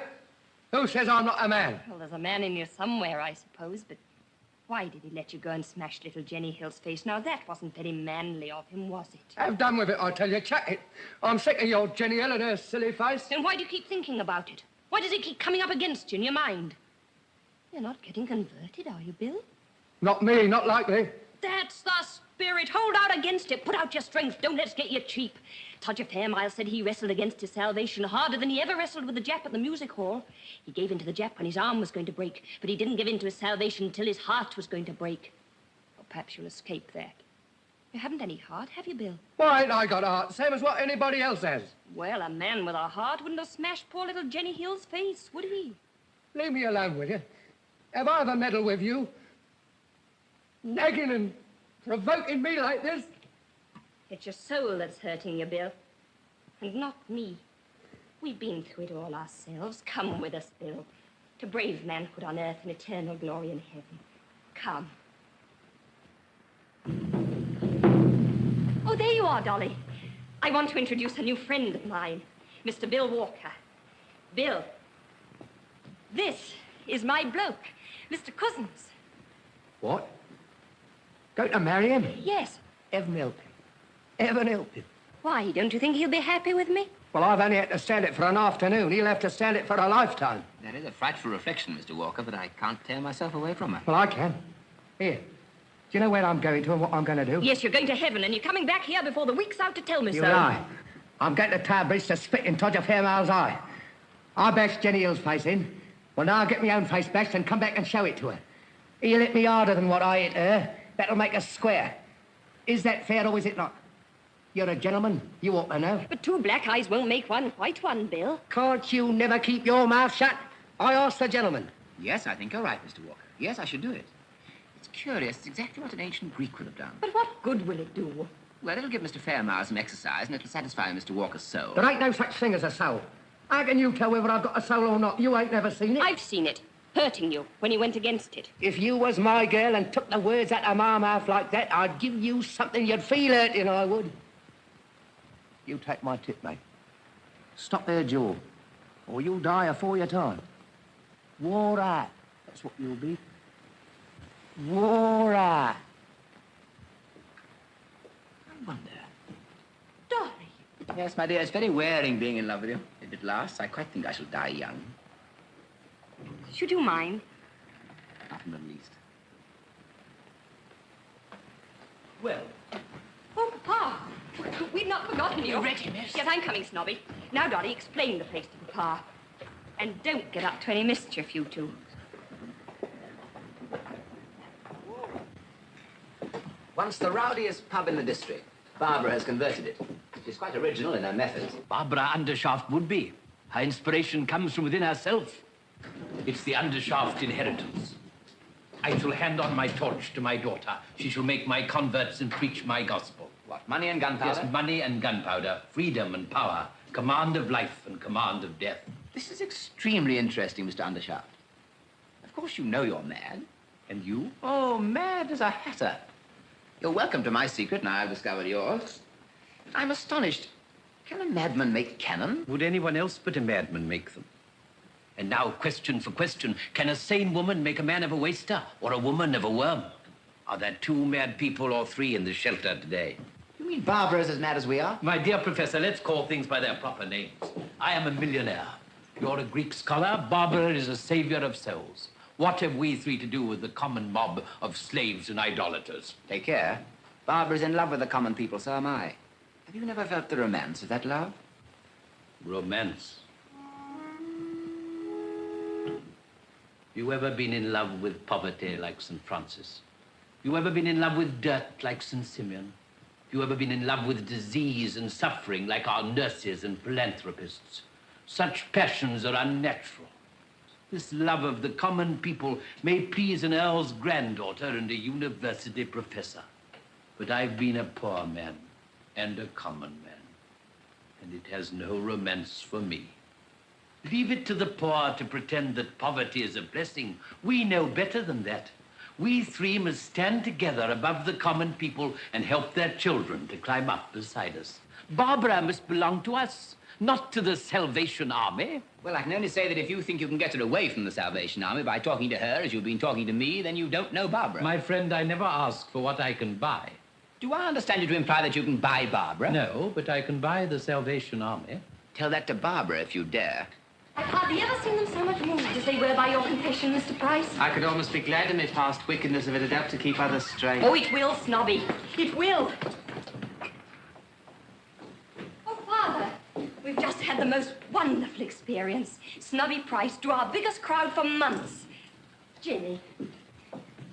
Who says I'm not a man? Well, there's a man in you somewhere, I suppose, but why did he let you go and smash little Jenny Hill's face? Now, that wasn't very manly of him, was it? Have done with it, I tell you. Chuck it. I'm sick of your Jenny Hill and her silly face. Then why do you keep thinking about it? Why does it keep coming up against you in your mind? You're not getting converted, are you, Bill? Not me, not likely. That's the spirit. Hold out against it. Put out your strength. Don't let's get you cheap. Todger Fairmile said he wrestled against his salvation harder than he ever wrestled with the Jap at the music hall. He gave in to the Jap when his arm was going to break, but he didn't give in to his salvation until his heart was going to break. Or perhaps you'll escape that. You haven't any heart, have you, Bill? Why ain't I got a heart? Same as what anybody else has. Well, a man with a heart wouldn't have smashed poor little Jenny Hill's face, would he? Leave me alone, will you? Have I ever meddled with you? Nagging and provoking me like this? It's your soul that's hurting you, Bill. And not me. We've been through it all ourselves. Come with us, Bill. To brave manhood on earth and eternal glory in heaven. Come. Oh, there you are, Dolly. I want to introduce a new friend of mine, Mr. Bill Walker. Bill, this is my bloke, Mr. Cousins. What? Going to marry him? Yes. Heaven help him. Heaven help him. Why, don't you think he'll be happy with me? Well, I've only had to stand it for an afternoon. He'll have to stand it for a lifetime. That is a frightful reflection, Mr. Walker, but I can't tear myself away from her. Well, I can. Here. Do you know where I'm going to and what I'm going to do? Yes, you're going to heaven, and you're coming back here before the week's out to tell me You so. lie. I'm going to Tower Bridge to spit in Todger Fairmile's eye. I bashed Jenny Hill's face in, Well, now I'll get my own face bashed and come back and show it to her. He'll hit me harder than what I hit her. That'll make us square. Is that fair or is it not? You're a gentleman. You ought to know. But two black eyes won't make one white one, Bill. Can't you never keep your mouth shut? I asked the gentleman. Yes, I think you're right, Mr. Walker. Yes, I should do it. It's curious. It's exactly what an ancient Greek would have done. But what good will it do? Well, it'll give Mr. Fairmile some exercise, and it'll satisfy Mr. Walker's soul. There ain't no such thing as a soul. How can you tell whether I've got a soul or not? You ain't never seen it. I've seen it, hurting you when you went against it. If you was my girl and took the words out of my mouth like that, I'd give you something you'd feel hurting, I would. You take my tip, mate. Stop there, Joe, or you'll die afore your time. Wore out. That's what you'll be. Wore out. I wonder. Dolly. Yes, my dear, it's very wearing being in love with you. If it lasts, I quite think I shall die young. Should you mind? Not in the least. Well. Oh, Papa. We've not forgotten you. You ready, miss? Yes, I'm coming, Snobby. Now, Dolly, explain the place to Papa. And don't get up to any mischief, you two. Once the rowdiest pub in the district, Barbara has converted it. She's quite original in her methods. Barbara Undershaft would be. Her inspiration comes from within herself. It's the Undershaft inheritance. I shall hand on my torch to my daughter. She shall make my converts and preach my gospel. What, money and gunpowder? Yes, money and gunpowder, freedom and power, command of life and command of death. This is extremely interesting, Mr. Undershaft. Of course you know you're mad. And you? Oh, mad as a hatter. You're welcome to my secret, now I've discovered yours. I'm astonished. Can a madman make cannon? Would anyone else but a madman make them? And now, question for question, can a sane woman make a man of a waster or a woman of a worm? Are there 2 mad people or 3 in the shelter today? You mean Barbara's as mad as we are? My dear Professor, let's call things by their proper names. I am a millionaire. You're a Greek scholar. Barbara is a savior of souls. What have we 3 to do with the common mob of slaves and idolaters? Take care. Barbara's in love with the common people, so am I. Have you never felt the romance of that love? Romance. You ever been in love with poverty like St. Francis? You ever been in love with dirt like St. Simeon? You ever been in love with disease and suffering like our nurses and philanthropists? Such passions are unnatural. This love of the common people may please an earl's granddaughter and a university professor. But I've been a poor man and a common man, and it has no romance for me. Leave it to the poor to pretend that poverty is a blessing. We know better than that. We 3 must stand together above the common people and help their children to climb up beside us. Barbara must belong to us, not to the Salvation Army. Well, I can only say that if you think you can get her away from the Salvation Army by talking to her as you've been talking to me, then you don't know Barbara. My friend, I never ask for what I can buy. Do I understand you to imply that you can buy Barbara? No, but I can buy the Salvation Army. Tell that to Barbara if you dare. I've hardly ever seen them so much moved as they were by your confession, Mr. Price. I could almost be glad in my past wickedness if it had helped to keep others straight. Oh, it will, Snobby. It will. Oh, Father, we've just had the most wonderful experience. Snobby Price drew our biggest crowd for months. Ginny,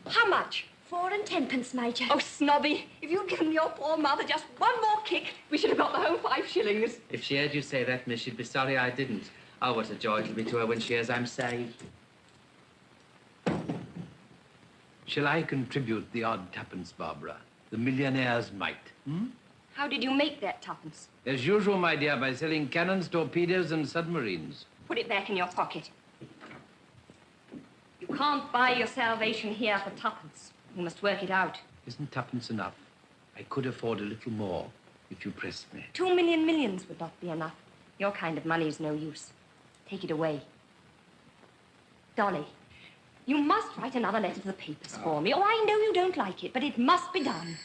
how much? 4 and 10 pence, Major. Oh, Snobby, if you'd given your poor mother just one more kick, we should have got the whole 5 shillings. If she heard you say that, miss, she'd be sorry I didn't. Oh, what a joy it'll be to her when she hears I'm saved. Shall I contribute the odd 2pence, Barbara? The millionaire's mite, How did you make that 2pence? As usual, my dear, by selling cannons, torpedoes, and submarines. Put it back in your pocket. You can't buy your salvation here for 2pence. You must work it out. Isn't 2pence enough? I could afford a little more if you pressed me. 2 million millions would not be enough. Your kind of money is no use. Take it away. Dolly, you must write another letter to the papers for me. Oh, I know you don't like it, but it must be done.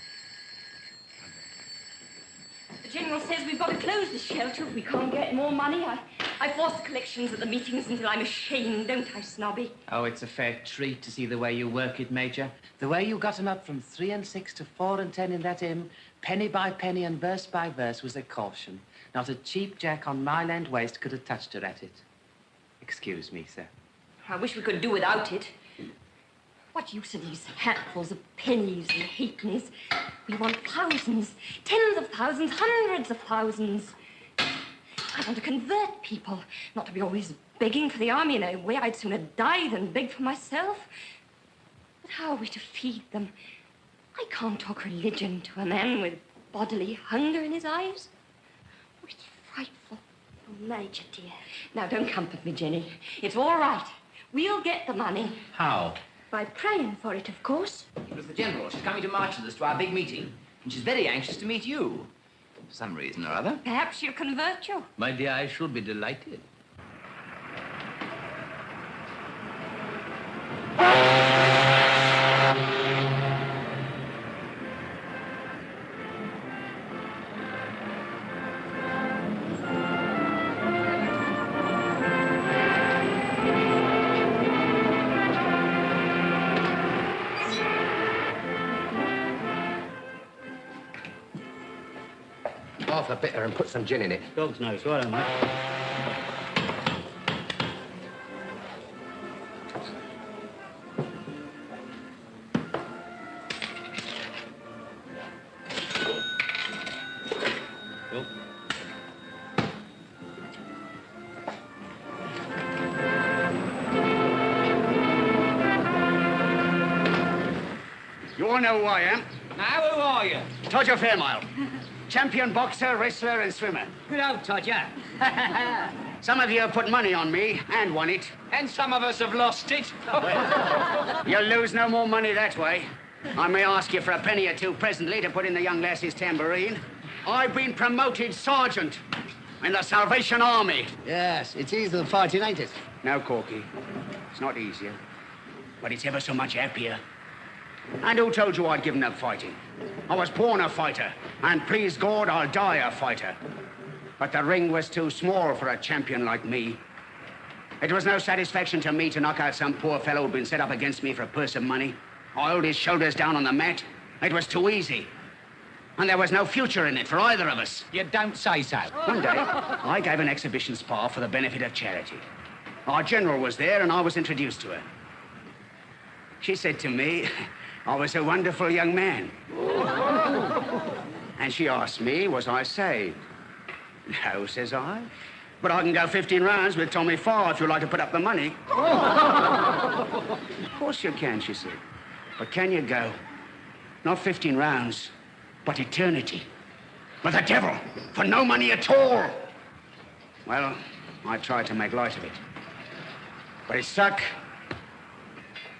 The General says we've got to close the shelter if we can't get more money. I force the collections at the meetings until I'm ashamed, don't I, Snobby? Oh, it's a fair treat to see the way you work it, Major. The way you got 'em up from 3 and 6 to 4 and 10 in that hymn, penny by penny and verse by verse, was a caution. Not a cheap jack on Mile End Waste could have touched her at it. Excuse me, sir. I wish we could do without it. What use are these handfuls of pennies and halfpennies? We want thousands, tens of thousands, hundreds of thousands. I want to convert people, not to be always begging for the army in a way I'd sooner die than beg for myself. But how are we to feed them? I can't talk religion to a man with bodily hunger in his eyes. Oh, it's frightful. Oh, Major, dear. Now, don't comfort me, Jenny. It's all right. We'll get the money. How? By praying for it, of course. It was the General. She's coming to march with us to our big meeting. And she's very anxious to meet you. For some reason or other. Perhaps she'll convert you. My dear, I should be delighted. Half a bitter and put some gin in it. Dog's nose, right, mate. Cool. You all know who I am? Now, who are you? Todger Fairmile. Champion boxer, wrestler, and swimmer. Good old Todger. Some of you have put money on me and won it. And some of us have lost it. You'll lose no more money that way. I may ask you for a penny or two presently to put in the young lassie's tambourine. I've been promoted sergeant in the Salvation Army. Yes, it's easier than fighting, ain't it? No, Corky. It's not easier. But it's ever so much happier. And who told you I'd given up fighting? I was born a fighter, and please God, I'll die a fighter. But the ring was too small for a champion like me. It was no satisfaction to me to knock out some poor fellow who'd been set up against me for a purse of money. I held his shoulders down on the mat. It was too easy. And there was no future in it for either of us. You don't say so. One day, I gave an exhibition spar for the benefit of charity. Our general was there, and I was introduced to her. She said to me, I was a wonderful young man. And she asked me, was I saved? No, says I. But I can go 15 rounds with Tommy Farr if you like to put up the money. Of course you can, she said. But can you go? Not 15 rounds, but eternity. With the devil, for no money at all. Well, I tried to make light of it. But it stuck.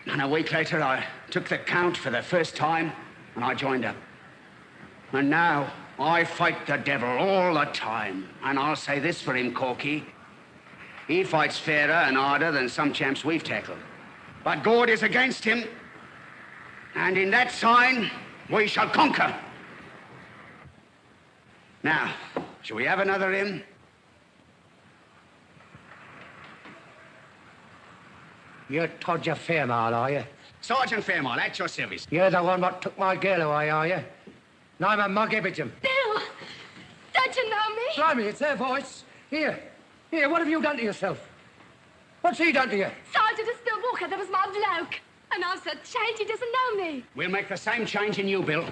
And a week later, I took the count for the first time, and I joined up. And now, I fight the devil all the time. And I'll say this for him, Corky. He fights fairer and harder than some champs we've tackled. But God is against him. And in that sign, we shall conquer. Now, shall we have another hymn? You're Todger Fairmile, are you? Sergeant Fairmile, at your service. You're the one what took my girl away, are you? And I'm a mug Ibbidgem. Bill! Don't you know me? Blimey, it's their voice. Here, what have you done to yourself? What's he done to you? Sergeant is still Walker, that was my bloke. And I'm so changed he doesn't know me. We'll make the same change in you, Bill.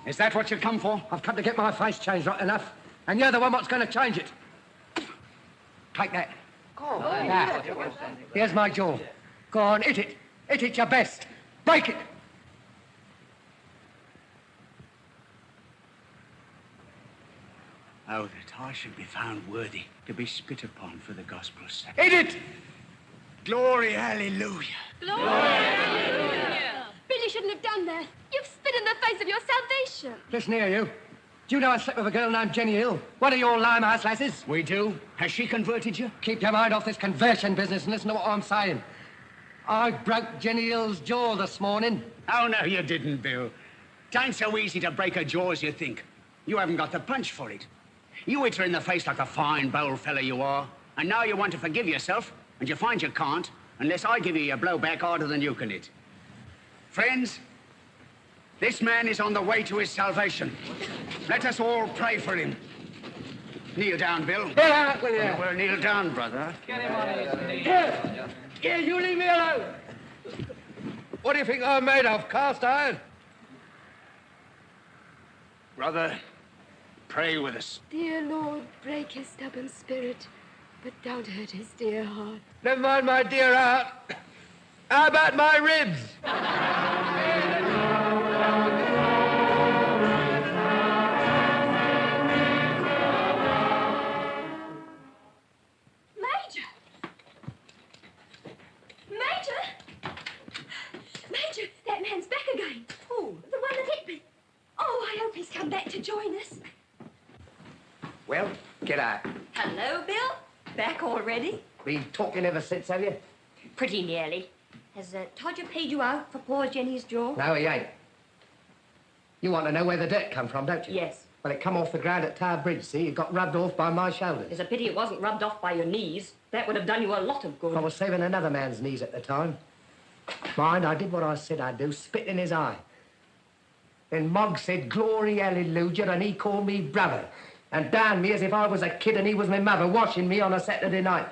Is that what you've come for? I've come to get my face changed, right enough. And you're the one what's going to change it. Take that. Here's my jaw. Go on, hit it. Hit it your best. Break it. Oh, that I should be found worthy to be spit upon for the gospel's sake. Hit it! Glory, hallelujah. Glory, hallelujah. Billy shouldn't have done that. You've spit in the face of your salvation. Listen here, you. Do you know I slept with a girl named Jenny Hill? One of your limehouse lasses? We do. Has she converted you? Keep your mind off this conversion business and listen to what I'm saying. I broke Jenny Hill's jaw this morning. Oh, no, you didn't, Bill. It ain't so easy to break a jaw as you think. You haven't got the punch for it. You hit her in the face like a fine, bold fella you are, and now you want to forgive yourself, and you find you can't, unless I give you a blow back harder than you can hit. Friends, this man is on the way to his salvation. Let us all pray for him. Kneel down, Bill. Get out with you. Well, kneel down, brother. Get him on his knees. Here, you leave me alone. What do you think I'm made of, cast iron? Brother, pray with us. Dear Lord, break his stubborn spirit, but don't hurt his dear heart. Never mind my dear heart. How about my ribs? Major! Major! Major, that man's back again. Who? The one that hit me. Oh, I hope he's come back to join us. Well, get out. Hello, Bill. Back already? Been talking ever since, have you? Pretty nearly. Has Todger paid you out for poor Jenny's jaw? No, he ain't. You want to know where the dirt come from, don't you? Yes. Well, it come off the ground at Tower Bridge, see? It got rubbed off by my shoulders. It's a pity it wasn't rubbed off by your knees. That would have done you a lot of good. I was saving another man's knees at the time. Mind, I did what I said I'd do, spit in his eye. Then Mogg said, glory, hallelujah, and he called me brother. And downed me as if I was a kid and he was my mother, washing me on a Saturday night.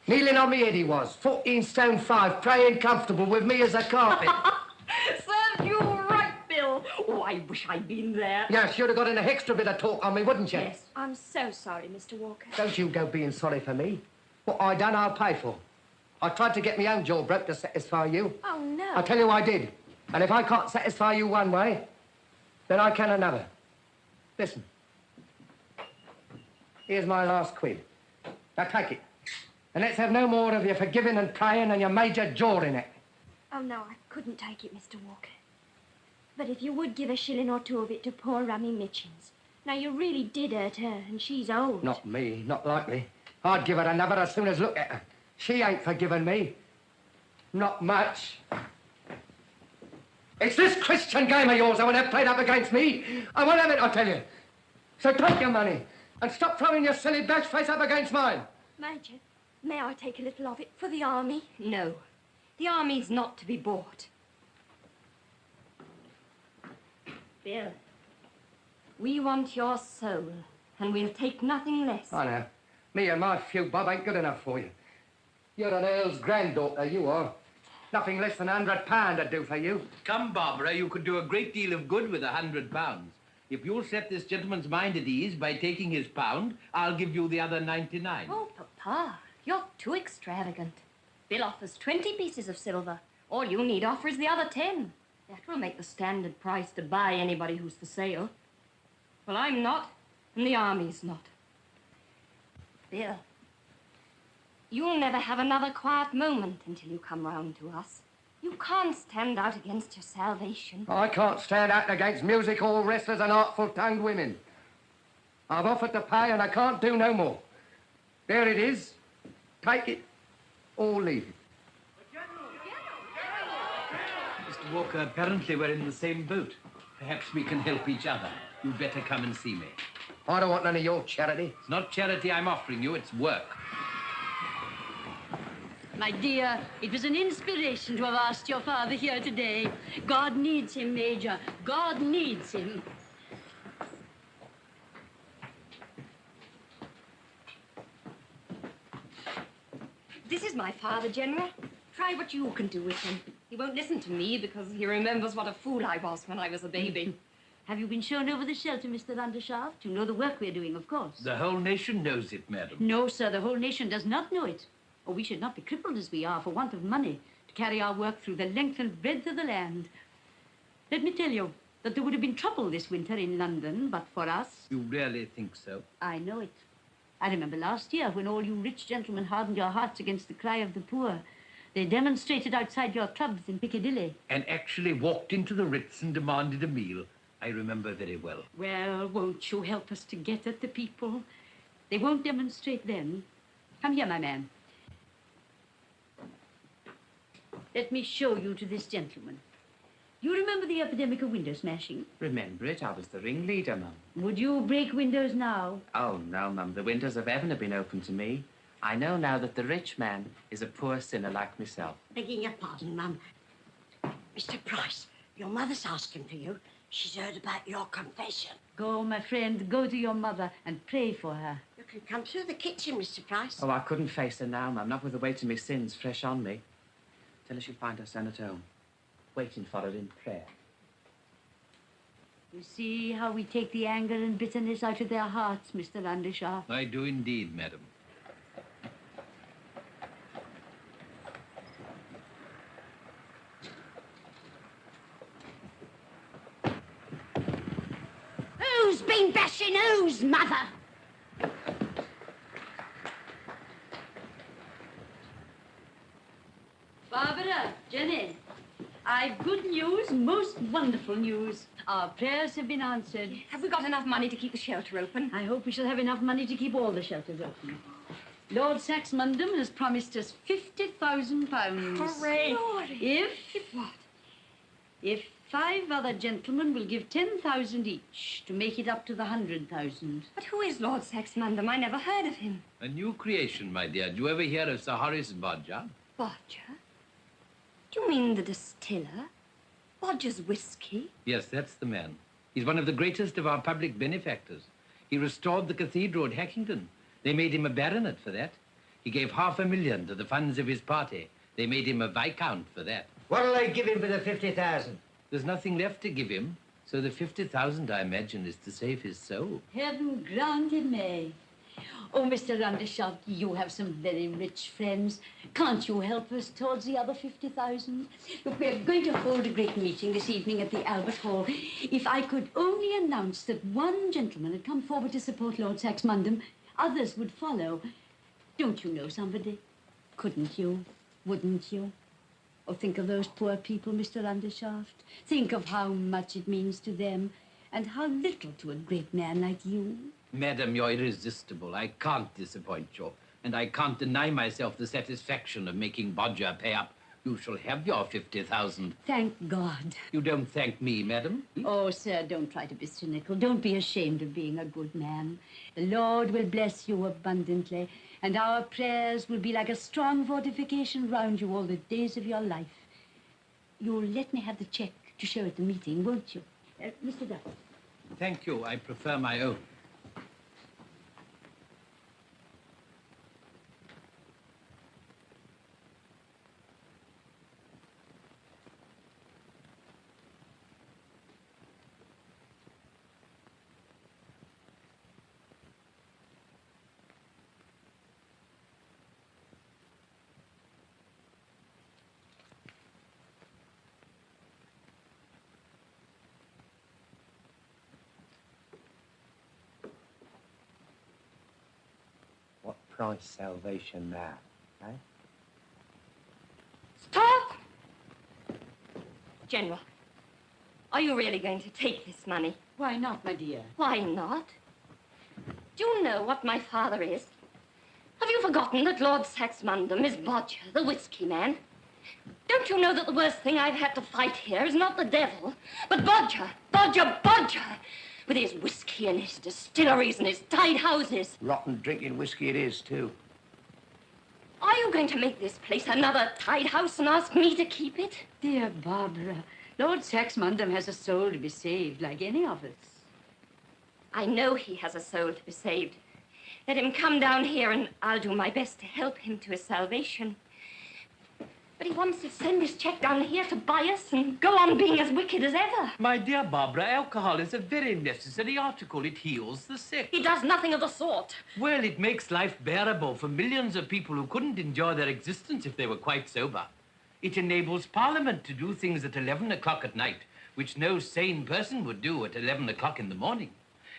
Kneeling on me head he was, 14 stone 5, praying comfortable with me as a carpet. Served you right, Bill. Oh, I wish I'd been there. Yeah, should have got an extra bit of talk on me, wouldn't you? Yes. I'm so sorry, Mr. Walker. Don't you go being sorry for me. What I done, I'll pay for. I tried to get my own jaw broke to satisfy you. Oh, no. I tell you I did. And if I can't satisfy you one way, then I can another. Listen. Here's my last quid. Now take it. And let's have no more of your forgiving and praying and your major jaw in it. Oh, no, I couldn't take it, Mr. Walker. But if you would give a shilling or two of it to poor Rummy Mitchins. Now, you really did hurt her, and she's old. Not me, not likely. I'd give her another as soon as look at her. She ain't forgiven me. Not much. It's this Christian game of yours I want to have played up against me. I won't have it, I tell you. So take your money and stop throwing your silly bash face up against mine. Major, may I take a little of it for the army? No. The army's not to be bought. Bill, we want your soul, and we'll take nothing less. I know. Me and my few bob ain't good enough for you. You're an earl's granddaughter, you are. Nothing less than £100 would do for you. Come, Barbara, you could do a great deal of good with £100. If you'll set this gentleman's mind at ease by taking his £1, I'll give you the other 99. Oh, Papa, you're too extravagant. Bill offers 20 pieces of silver. All you need offer is the other 10. That will make the standard price to buy anybody who's for sale. Well, I'm not, and the army's not. Bill, you'll never have another quiet moment until you come round to us. You can't stand out against your salvation. I can't stand out against music hall wrestlers and artful-tongued women. I've offered to pay and I can't do no more. There it is. Take it or leave it. Mr. Walker, apparently we're in the same boat. Perhaps we can help each other. You'd better come and see me. I don't want none of your charity. It's not charity I'm offering you, it's work. My dear, it was an inspiration to have asked your father here today. God needs him, Major. God needs him. This is my father, General. Try what you can do with him. He won't listen to me because he remembers what a fool I was when I was a baby. Have you been shown over the shelter, Mr. Undershaft? You know the work we're doing, of course. The whole nation knows it, madam. No, sir, the whole nation does not know it. Or we should not be crippled as we are for want of money to carry our work through the length and breadth of the land. Let me tell you that there would have been trouble this winter in London, but for us... You really think so? I know it. I remember last year when all you rich gentlemen hardened your hearts against the cry of the poor. They demonstrated outside your clubs in Piccadilly. And actually walked into the Ritz and demanded a meal. I remember very well. Well, won't you help us to get at the people? They won't demonstrate then. Come here, my man. Let me show you to this gentleman. You remember the epidemic of window smashing? Remember it? I was the ringleader, Mum. Would you break windows now? Oh, no, Mum. The windows of heaven have been opened to me. I know now that the rich man is a poor sinner like myself. Begging your pardon, Mum. Mr. Price, your mother's asking for you. She's heard about your confession. Go, my friend, go to your mother and pray for her. You can come through the kitchen, Mr. Price. Oh, I couldn't face her now, ma'am, not with the weight of my sins fresh on me. Tell her she'll find her son at home, waiting for her in prayer. You see how we take the anger and bitterness out of their hearts, Mr. Undershaw. I do indeed, madam. Who's been bashing whose, Mother? Barbara, Jenny, I've good news, most wonderful news. Our prayers have been answered. Have we got enough money to keep the shelter open? I hope we shall have enough money to keep all the shelters open. Lord Saxmundham has promised us £50,000. Hooray! If 5 other gentlemen will give 10,000 each to make it up to the 100,000. But who is Lord Saxmundham? I never heard of him. A new creation, my dear. Did you ever hear of Sir Horace Bodger? Bodger? Do you mean the distiller? Bodger's whiskey? Yes, that's the man. He's one of the greatest of our public benefactors. He restored the cathedral at Hackington. They made him a baronet for that. He gave £500,000 to the funds of his party. They made him a viscount for that. What'll they give him for the 50,000? There's nothing left to give him, so the 50,000, I imagine, is to save his soul. Heaven grant it may. Oh, Mr. Undershaw, you have some very rich friends. Can't you help us towards the other 50,000? Look, we're going to hold a great meeting this evening at the Albert Hall. If I could only announce that one gentleman had come forward to support Lord Saxmundham, others would follow. Don't you know somebody? Couldn't you? Wouldn't you? Oh, think of those poor people, Mr. Undershaft. Think of how much it means to them and how little to a great man like you. Madam, you're irresistible. I can't disappoint you. And I can't deny myself the satisfaction of making Bodger pay up. You shall have your 50,000. Thank God. You don't thank me, madam. Oh, sir, don't try to be cynical. Don't be ashamed of being a good man. The Lord will bless you abundantly, and our prayers will be like a strong fortification round you all the days of your life. You'll let me have the cheque to show at the meeting, won't you? Mr. Duff. Thank you. I prefer my own. What price salvation now, eh? Stop! General, are you really going to take this money? Why not, my dear? Why not? Do you know what my father is? Have you forgotten that Lord Saxmundham is Bodger, the whiskey man? Don't you know that the worst thing I've had to fight here is not the devil, but Bodger, Bodger, with his whiskey and his distilleries and his tied houses. Rotten drinking whiskey it is, too. Are you going to make this place another tied house and ask me to keep it? Dear Barbara, Lord Saxmundham has a soul to be saved, like any of us. I know he has a soul to be saved. Let him come down here and I'll do my best to help him to his salvation. But he wants to send his cheque down here to buy us and go on being as wicked as ever. My dear Barbara, alcohol is a very necessary article. It heals the sick. He does nothing of the sort. Well, it makes life bearable for millions of people who couldn't enjoy their existence if they were quite sober. It enables Parliament to do things at 11 o'clock at night, which no sane person would do at 11 o'clock in the morning.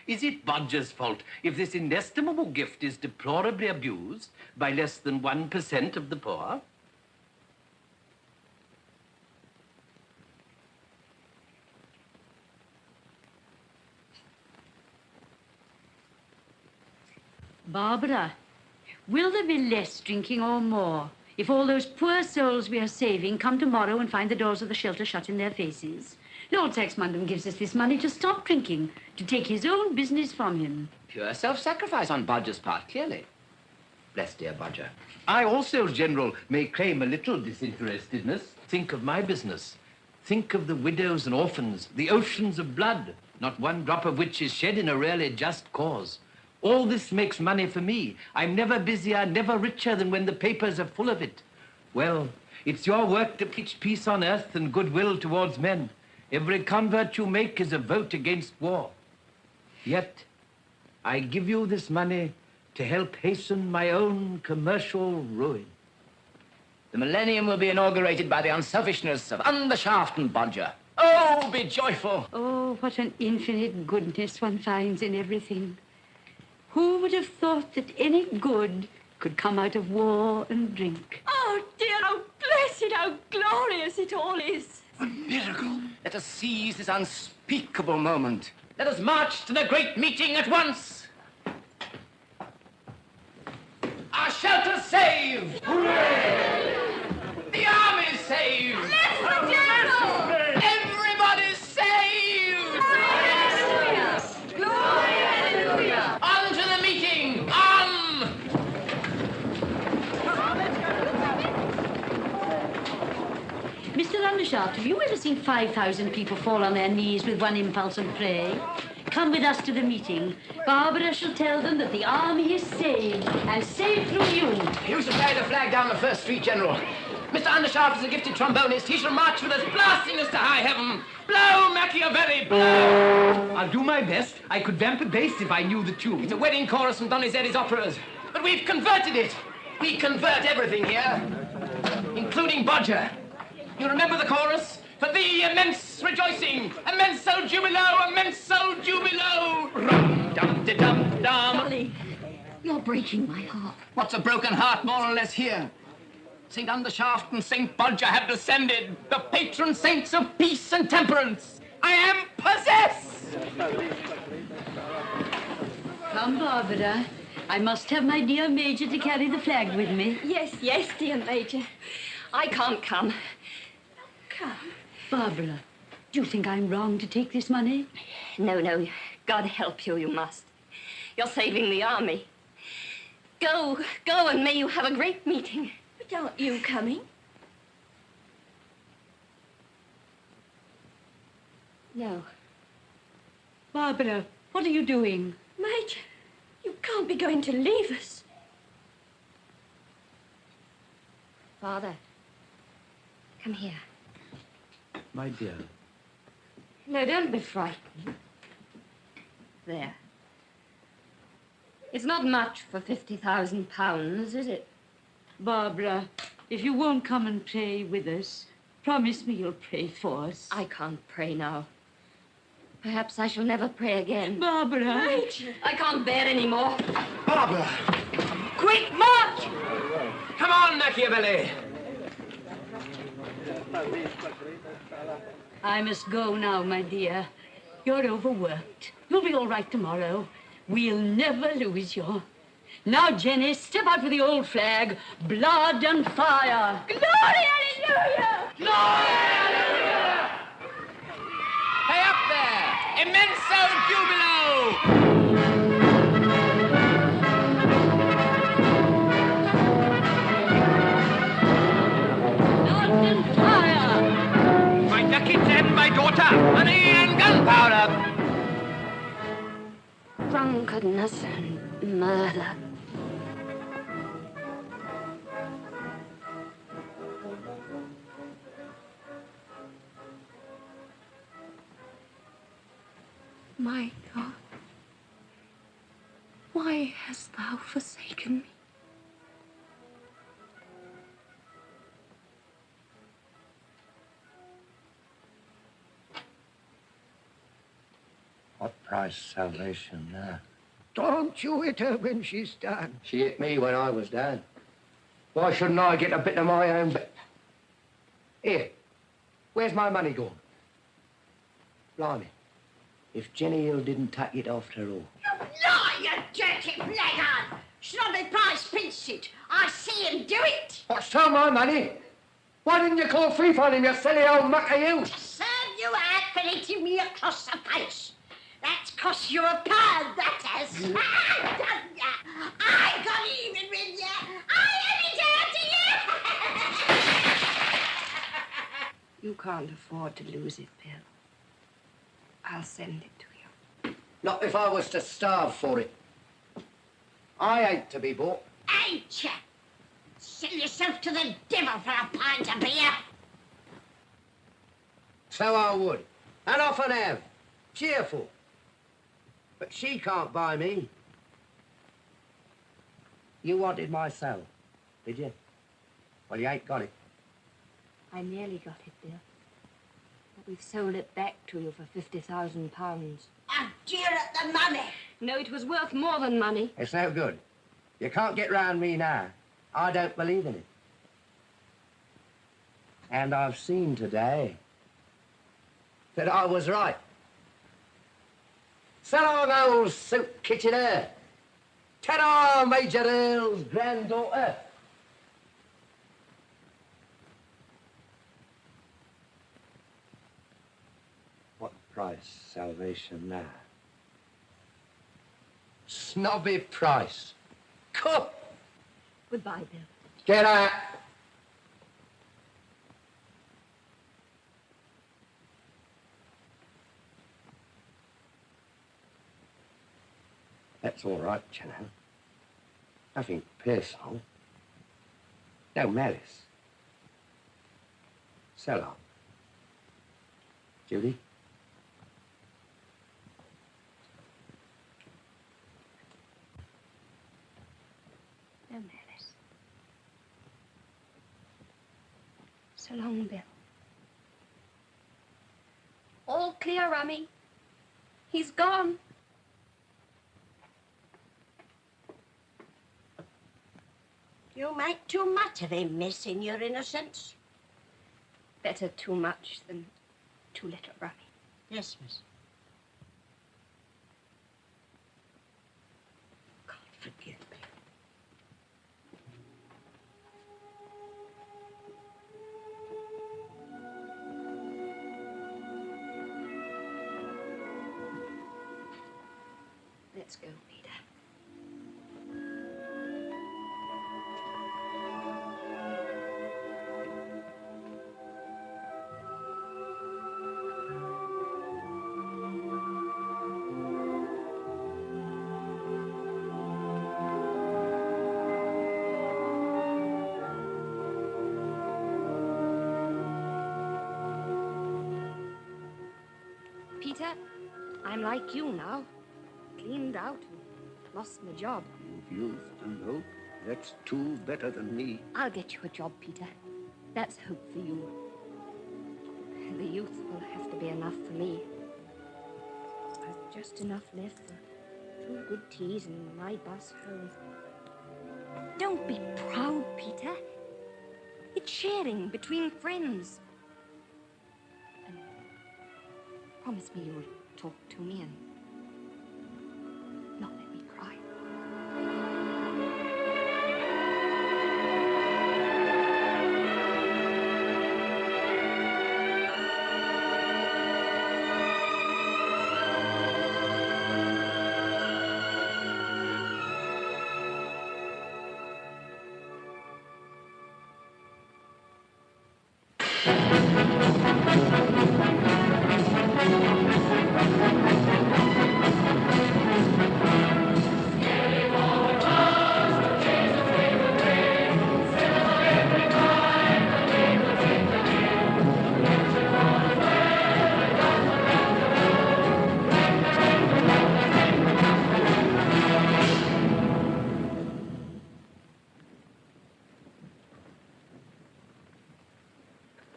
Is it Bodger's fault if this inestimable gift is deplorably abused by less than 1% of the poor? Barbara, will there be less drinking or more if all those poor souls we are saving come tomorrow and find the doors of the shelter shut in their faces? Lord Saxmundham gives us this money to stop drinking, to take his own business from him. Pure self-sacrifice on Bodger's part, clearly. Bless dear Bodger. I also, General, may claim a little disinterestedness. Think of my business. Think of the widows and orphans, the oceans of blood, not one drop of which is shed in a really just cause. All this makes money for me. I'm never busier, never richer than when the papers are full of it. Well, it's your work to preach peace on earth and goodwill towards men. Every convert you make is a vote against war. Yet, I give you this money to help hasten my own commercial ruin. The millennium will be inaugurated by the unselfishness of Undershaft and Bodger. Oh, be joyful. Oh, what an infinite goodness one finds in everything. Who would have thought that any good could come out of war and drink? Oh, dear, how blessed, how glorious it all is. A miracle. Let us seize this unspeakable moment. Let us march to the great meeting at once. Our shelter saved! Hooray! The army's saved! Lift the general! Everybody's saved! Hallelujah! Glory, hallelujah! On to the meeting! On! Mr. Undershaft, have you ever seen 5,000 people fall on their knees with one impulse and pray? Come with us to the meeting. Barbara shall tell them that the army is saved, and saved through you. You shall carry the flag down the First Street, General. Mr. Undershaft is a gifted trombonist. He shall march with us, blasting us to high heaven. Blow, Machiavelli, blow! I'll do my best. I could vamp a bass if I knew the tune. It's a wedding chorus from Donizetti's operas. But we've converted it. We convert everything here, including Bodger. You remember the chorus? For thee, immense rejoicing, immenso jubilo, immenso jubilo. Rum-dum-de-dum-dum. Dolly, you're breaking my heart. What's a broken heart, more or less, here? St. Undershaft and St. Bodger have descended, the patron saints of peace and temperance. I am possessed! Come, Barbara. I must have my dear Major to carry the flag with me. Yes, yes, dear Major. I can't come. Come. Barbara, do you think I'm wrong to take this money? No, no. God help you, you must. You're saving the army. Go, and may you have a great meeting. But aren't you coming? No. Barbara, what are you doing? Major, you can't be going to leave us. Father, come here. My dear. No, don't be frightened. There. It's not much for £50,000, is it? Barbara, if you won't come and pray with us, promise me you'll pray for us. I can't pray now. Perhaps I shall never pray again. Barbara. Major. I can't bear any more. Barbara! Quick, march! Come on, Machiavelli! I must go now, my dear. You're overworked. You'll be all right tomorrow. We'll never lose you. Now, Jenny, step out with the old flag. Blood and fire. Glory, hallelujah! Glory, hallelujah! Hey, up there! Immenso jubilo! Blood and fire. My ducats and my daughter, honey and gunpowder. Drunkenness and murder. My God, why hast thou forsaken me? What price salvation now? Don't you hit her when she's done. She hit me when I was down. Why shouldn't I get a bit of my own back? Here, where's my money gone? Blimey, if Jenny Hill didn't take it after all. You lie, you dirty blackguard! Snobby Price pinched it. I see him do it. What's to my money? Why didn't you call thief on him, you silly old mucker, you? Serve you out for hitting me across the face. That's cost you £1, that has. I got even with you. I owe it out to you. You can't afford to lose it, Bill. I'll send it to you. Not if I was to starve for it. I ain't to be bought. Ain't ya? Sell yourself to the devil for a pint of beer. So I would, and often have. Cheerful. But she can't buy me. You wanted my soul, did you? Well, you ain't got it. I nearly got it, Bill. But we've sold it back to you for £50,000. A dear at the money. No, it was worth more than money. It's no good. You can't get round me now. I don't believe in it. And I've seen today that I was right. So long, old soup kitchener. Ta-ra, Major Earl's granddaughter. What price salvation now? Snobby price. Come. Goodbye, Bill. Get out. That's all right, you know. Nothing personal. No malice. So long. Judy? No malice. So long, Bill. All clear, Rummy. He's gone. You make too much of him, miss, in your innocence. Better too much than too little, Rummy. Yes, miss. God forgive me. Let's go, Peter. Peter, I'm like you now. Cleaned out and lost my job. Youth and hope, that's two better than me. I'll get you a job, Peter. That's hope for you. The youth will have to be enough for me. I've just enough left for 2 good teas and my bus home. Don't be proud, Peter. It's sharing between friends. And promise me you'll talk to me and not let me cry.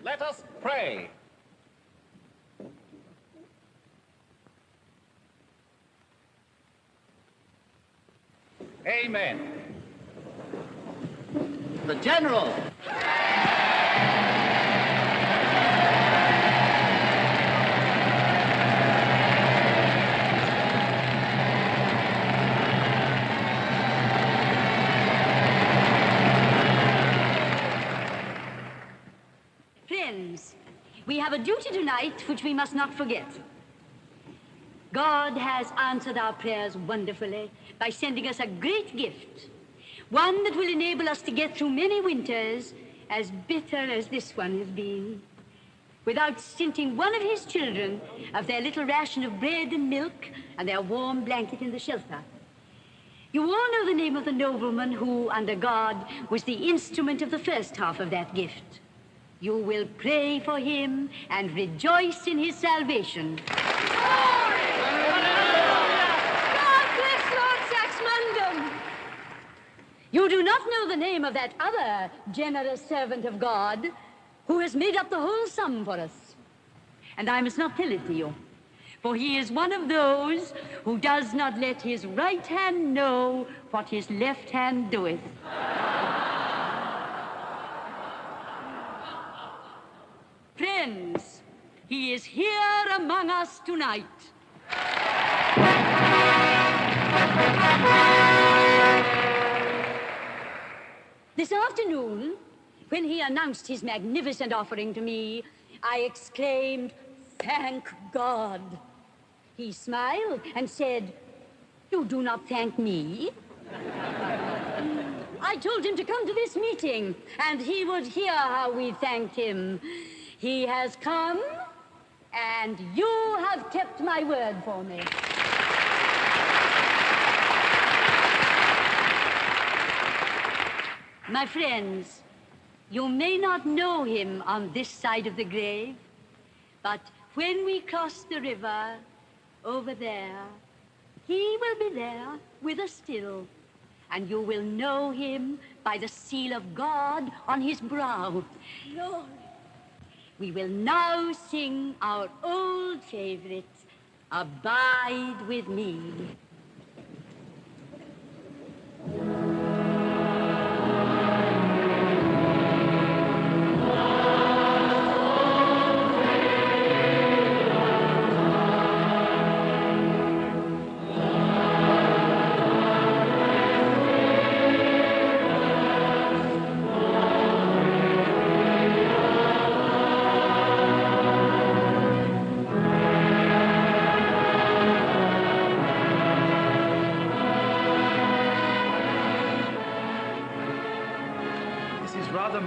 Let us pray. Amen. The General. Friends, we have a duty tonight which we must not forget. God has answered our prayers wonderfully by sending us a great gift, one that will enable us to get through many winters as bitter as this one has been. without stinting one of his children of their little ration of bread and milk and their warm blanket in the shelter. You all know the name of the nobleman who, under God, was the instrument of the first half of that gift. You will pray for him and rejoice in his salvation. God bless Lord Saxmundham. You do not know the name of that other generous servant of God who has made up the whole sum for us. And I must not tell it to you, for he is one of those who does not let his right hand know what his left hand doeth. Friends, he is here among us tonight. This afternoon, when he announced his magnificent offering to me, I exclaimed, "Thank God." He smiled and said, "You do not thank me." I told him to come to this meeting, and he would hear how we thanked him. He has come, and you have kept my word for me. My friends, you may not know him on this side of the grave, but when we cross the river over there, he will be there with us still, and you will know him by the seal of God on his brow. Lord. We will now sing our old favorite, "Abide with Me."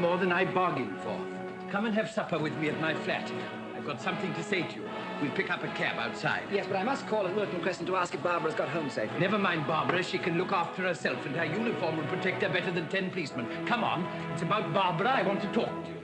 More than I bargained for. Come and have supper with me at my flat. I've got something to say to you. We'll pick up a cab outside. Yes, but I must call at Wilton Crescent to ask if Barbara's got home safely. Never mind Barbara. She can look after herself, and her uniform will protect her better than 10 policemen. Come on. It's about Barbara I want to talk to you.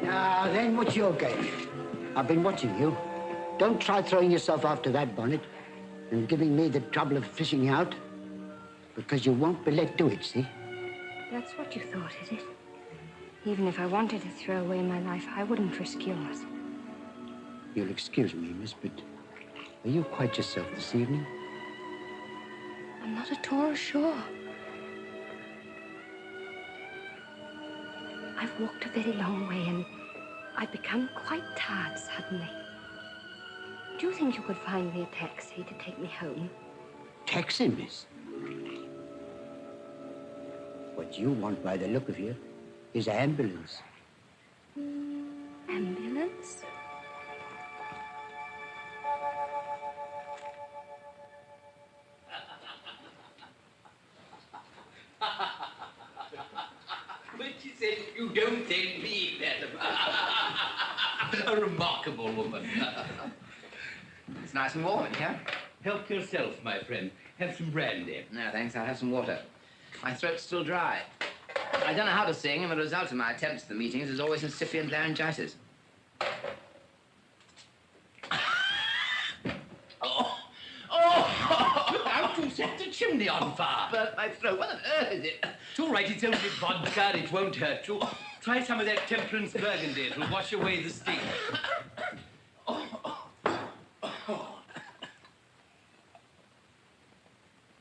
Now, then, what's your game? I've been watching you. Don't try throwing yourself after that bonnet and giving me the trouble of fishing out, because you won't be let do it, see? That's what you thought, is it? Even if I wanted to throw away my life, I wouldn't risk yours. You'll excuse me, miss, but are you quite yourself this evening? I'm not at all sure. I've walked a very long way, and I've become quite tired suddenly. Do you think you could find me a taxi to take me home? Taxi, miss? What you want, by the look of you, is an ambulance. Ambulance? But she said, "You don't take me, madam." A remarkable woman. It's nice and warm in here. Help yourself, my friend. Have some brandy. No, thanks. I'll have some water. My throat's still dry. I don't know how to sing, and the result of my attempts at the meetings is always incipient laryngitis. on fire. Burnt my throat. What on earth is it? It's all right, it's only vodka. It won't hurt you. Try some of that temperance burgundy. It will wash away the sting.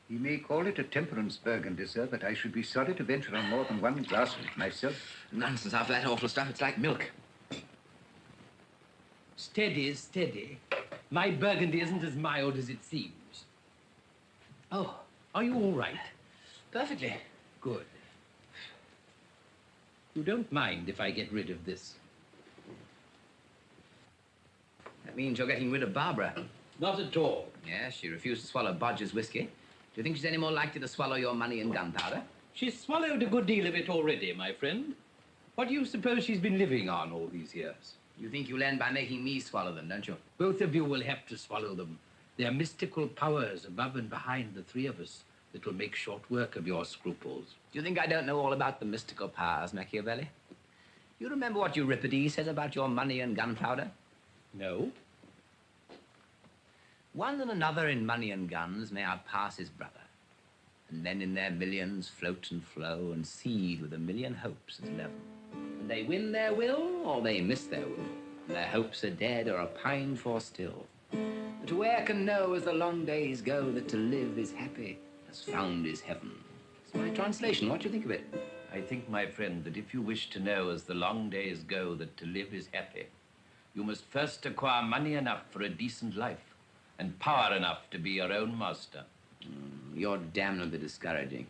You may call it a temperance burgundy, sir, but I should be sorry to venture on more than one glass of it myself. Nonsense, after that awful stuff, it's like milk. Steady, steady. My burgundy isn't as mild as it seems. Oh, are you all right? Perfectly. Good. You don't mind if I get rid of this? That means you're getting rid of Barbara. Not at all. Yes, she refused to swallow Bodger's whiskey. Do you think she's any more likely to swallow your money and gunpowder? She's swallowed a good deal of it already, my friend. What do you suppose she's been living on all these years? You think you'll end by making me swallow them, don't you? Both of you will have to swallow them. They're mystical powers above and behind the three of us that will make short work of your scruples. Do you think I don't know all about the mystical powers, Machiavelli? You remember what Euripides says about your money and gunpowder? No. One and another in money and guns may outpass his brother. And men in their millions float and flow and seethe with a million hopes as leaven. And they win their will or they miss their will. And their hopes are dead or are pined for still. But whoe'er can know as the long days go that to live is happy, as found is heaven. It's my translation. What do you think of it? I think, my friend, that if you wish to know as the long days go that to live is happy, you must first acquire money enough for a decent life and power enough to be your own master. You're damnably discouraging.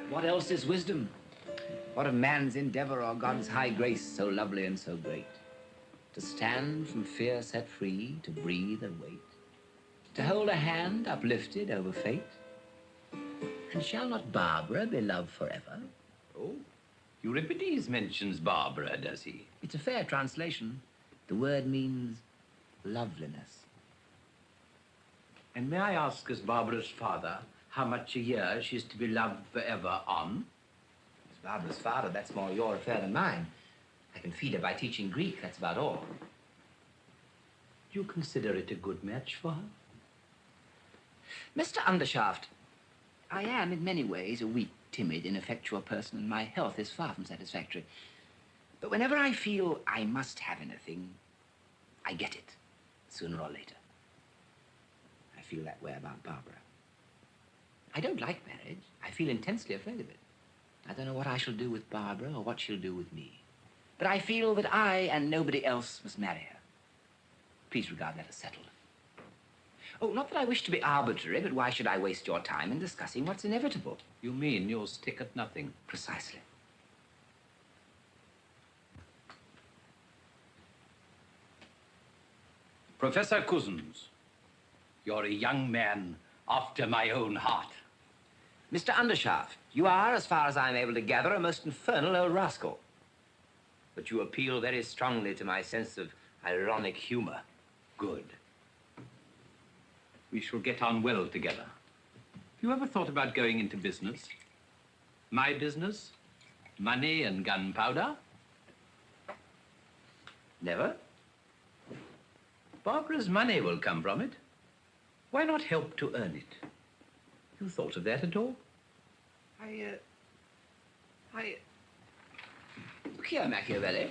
What else is wisdom? What of man's endeavor or God's high grace so lovely and so great? To stand from fear set free, to breathe and wait, to hold a hand uplifted over fate. And shall not Barbara be loved forever? Oh, Euripides mentions Barbara, does he? It's a fair translation. The word means loveliness. And may I ask, as Barbara's father, how much a year she's to be loved forever on? As Barbara's father, that's more your affair than mine. I can feed her by teaching Greek, that's about all. Do you consider it a good match for her? Mr. Undershaft, I am in many ways a weak, timid, ineffectual person, and my health is far from satisfactory. But whenever I feel I must have anything, I get it, sooner or later. I feel that way about Barbara. I don't like marriage. I feel intensely afraid of it. I don't know what I shall do with Barbara or what she'll do with me. But I feel that I and nobody else must marry her. Please regard that as settled. Oh, not that I wish to be arbitrary, but why should I waste your time in discussing what's inevitable? You mean you'll stick at nothing? Precisely. Professor Cousins, you're a young man after my own heart. Mr. Undershaft, you are, as far as I'm able to gather, a most infernal old rascal. But you appeal very strongly to my sense of ironic humor. Good. We shall get on well together. Have you ever thought about going into business? My business? Money and gunpowder? Never. Barbara's money will come from it. Why not help to earn it? You thought of that at all? Look here, Machiavelli.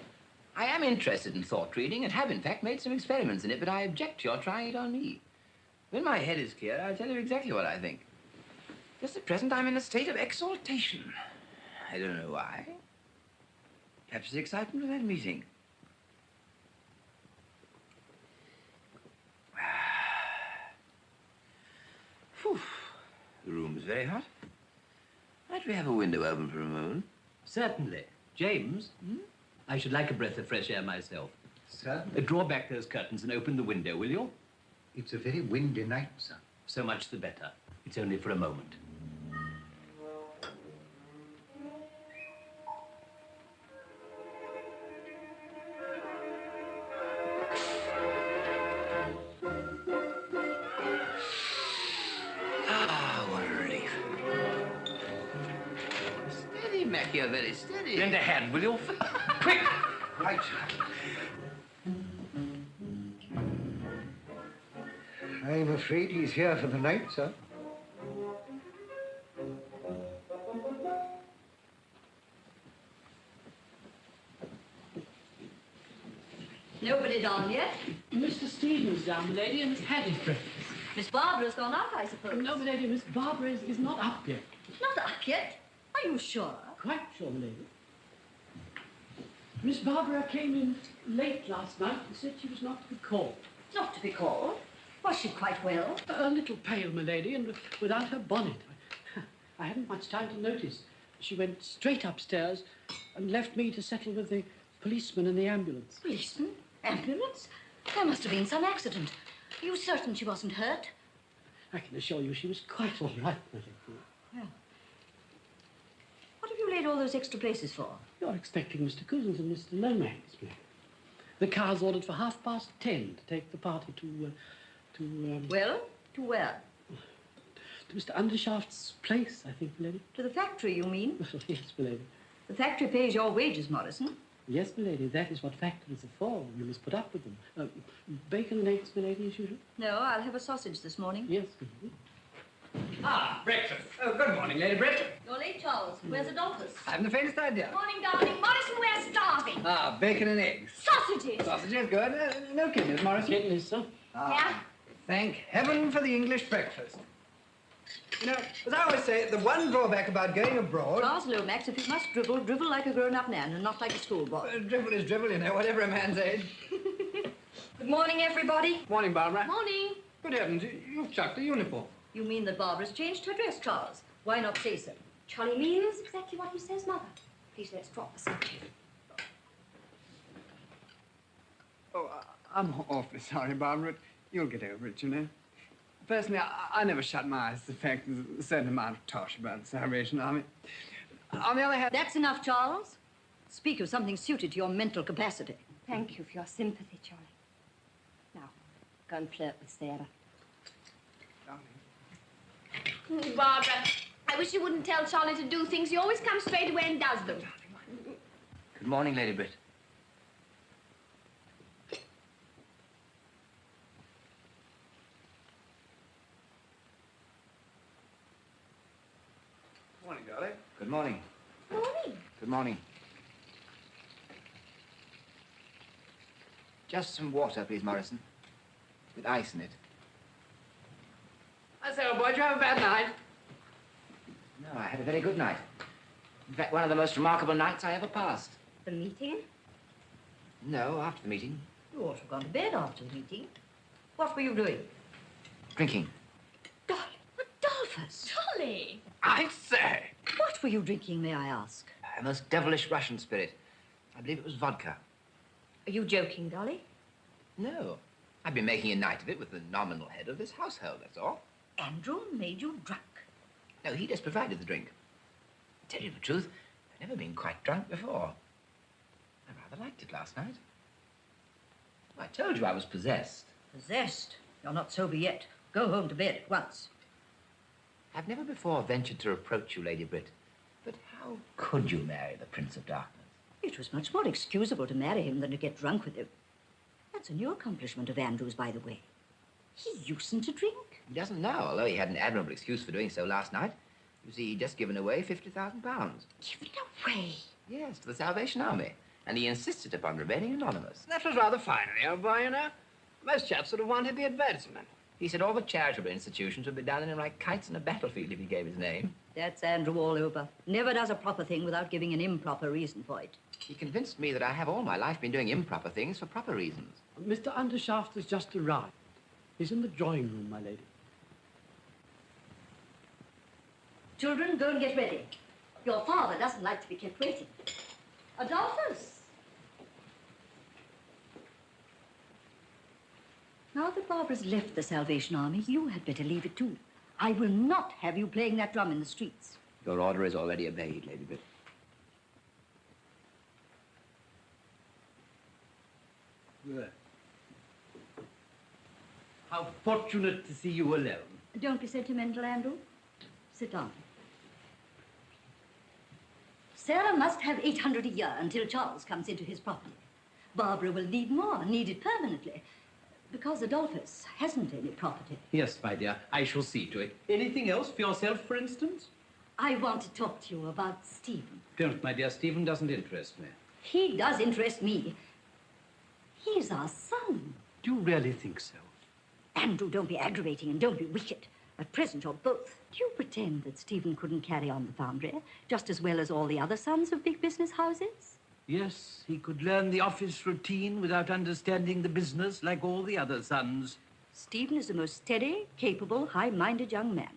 I am interested in thought reading and have, in fact, made some experiments in it, but I object to your trying it on me. When my head is clear, I'll tell you exactly what I think. Just at present, I'm in a state of exaltation. I don't know why. Perhaps the excitement of that meeting. Whew. The room is very hot. Might we have a window open for a moment? Certainly. James, I should like a breath of fresh air myself. Sir? Draw back those curtains and open the window, will you? It's a very windy night, sir. So much the better. It's only for a moment. Ah, what a relief. Steady, Machiavelli, steady. Lend a hand, will you? Quick! Right, sir. I'm afraid he's here for the night, sir. Nobody down yet? Mr. Stevens down, my lady, and has had his breakfast. Miss Barbara's gone out, I suppose. No, my lady, Miss Barbara is not up yet. Not up yet? Are you sure? Quite sure, my lady. Miss Barbara came in late last night and said she was not to be called. Not to be called? Was she quite well? A little pale, my lady, and without her bonnet. I hadn't much time to notice. She went straight upstairs and left me to settle with the policeman and the ambulance. Policeman? Ambulance? There must have been some accident. Are you certain she wasn't hurt? I can assure you she was quite all right, my lady. Well, what have you laid all those extra places for? You're expecting Mr. Cousins and Mr. Lomax, my lady. The car's ordered for 10:30 to take the party Well, to where? To Mr. Undershaft's place, I think, my lady. To the factory, you mean? Yes, my lady. The factory pays your wages, Morrison. Yes, my lady, that is what factories are for. You must put up with them. Bacon and eggs, my lady, as usual? No, I'll have a sausage this morning. Yes, my lady. Ah, breakfast. Oh, good morning, Lady Britt. You're late, Charles. Where's Adolphus? I haven't the faintest idea. Morning, darling. Morrison, we're starving. Ah, bacon and eggs. Sausages. Sausages, good. No kidneys, Morrison. Kidneys, sir. Yeah. Thank heaven for the English breakfast. You know, as I always say, the one drawback about going abroad... Charles Lomax, if you must dribble, dribble like a grown-up man and not like a schoolboy. Dribble is dribble, you know, whatever a man's age. Good morning, everybody. Morning, Barbara. Morning. Good heavens, you've chucked a uniform. You mean that Barbara's changed her dress, Charles? Why not say so? Charlie means exactly what he says, Mother. Please, let's drop the subject. Oh, I'm awfully sorry, Barbara. You'll get over it, you know. Personally, I never shut my eyes to the fact there's a certain amount of tosh about the Salvation Army. On the other hand... That's enough, Charles. Speak of something suited to your mental capacity. Thank you for your sympathy, Charlie. Now, go and flirt with Sarah. Barbara, I wish you wouldn't tell Charlie to do things. He always comes straight away and does them. Good morning, Lady Britt. Morning, darling. Good morning. Morning. Good morning. Just some water, please, Morrison. With ice in it. I say, old boy, did you have a bad night? No, I had a very good night. In fact, one of the most remarkable nights I ever passed. The meeting? No, after the meeting. You ought to have gone to bed after the meeting. What were you doing? Drinking. Adolphus! Charlie! I say! What were you drinking, may I ask? A most devilish Russian spirit. I believe it was vodka. Are you joking, Dolly? No. I've been making a night of it with the nominal head of this household, that's all. Andrew made you drunk. No, he just provided the drink. To tell you the truth, I've never been quite drunk before. I rather liked it last night. I told you I was possessed. Possessed? You're not sober yet. Go home to bed at once. I've never before ventured to reproach you, Lady Britt, but how could you marry the Prince of Darkness? It was much more excusable to marry him than to get drunk with him. That's a new accomplishment of Andrew's, by the way. He usedn't to drink. He doesn't know, although he had an admirable excuse for doing so last night. You see, he'd just given away £50,000. Given away? Yes, to the Salvation Army. And he insisted upon remaining anonymous. That was rather fine of the old boy, you know. Most chaps would have wanted the advertisement. He said all the charitable institutions would be down on him like kites in a battlefield if he gave his name. That's Andrew all over. Never does a proper thing without giving an improper reason for it. He convinced me that I have all my life been doing improper things for proper reasons. Mr. Undershaft has just arrived. He's in the drawing room, my lady. Children, go and get ready. Your father doesn't like to be kept waiting. Adolphus! Now that Barbara's left the Salvation Army, you had better leave it too. I will not have you playing that drum in the streets. Your order is already obeyed, Lady Britt. Good. How fortunate to see you alone. Don't be sentimental, Andrew. Sit down. Sarah must have 800 a year until Charles comes into his property. Barbara will need more, need it permanently. Because Adolphus hasn't any property. Yes, my dear, I shall see to it. Anything else for yourself, for instance? I want to talk to you about Stephen. Don't, my dear. Stephen doesn't interest me. He does interest me. He's our son. Do you really think so? Andrew, don't be aggravating and don't be wicked. At present, you're both. Do you pretend that Stephen couldn't carry on the foundry just as well as all the other sons of big business houses? Yes, he could learn the office routine without understanding the business like all the other sons. Stephen is the most steady, capable, high-minded young man.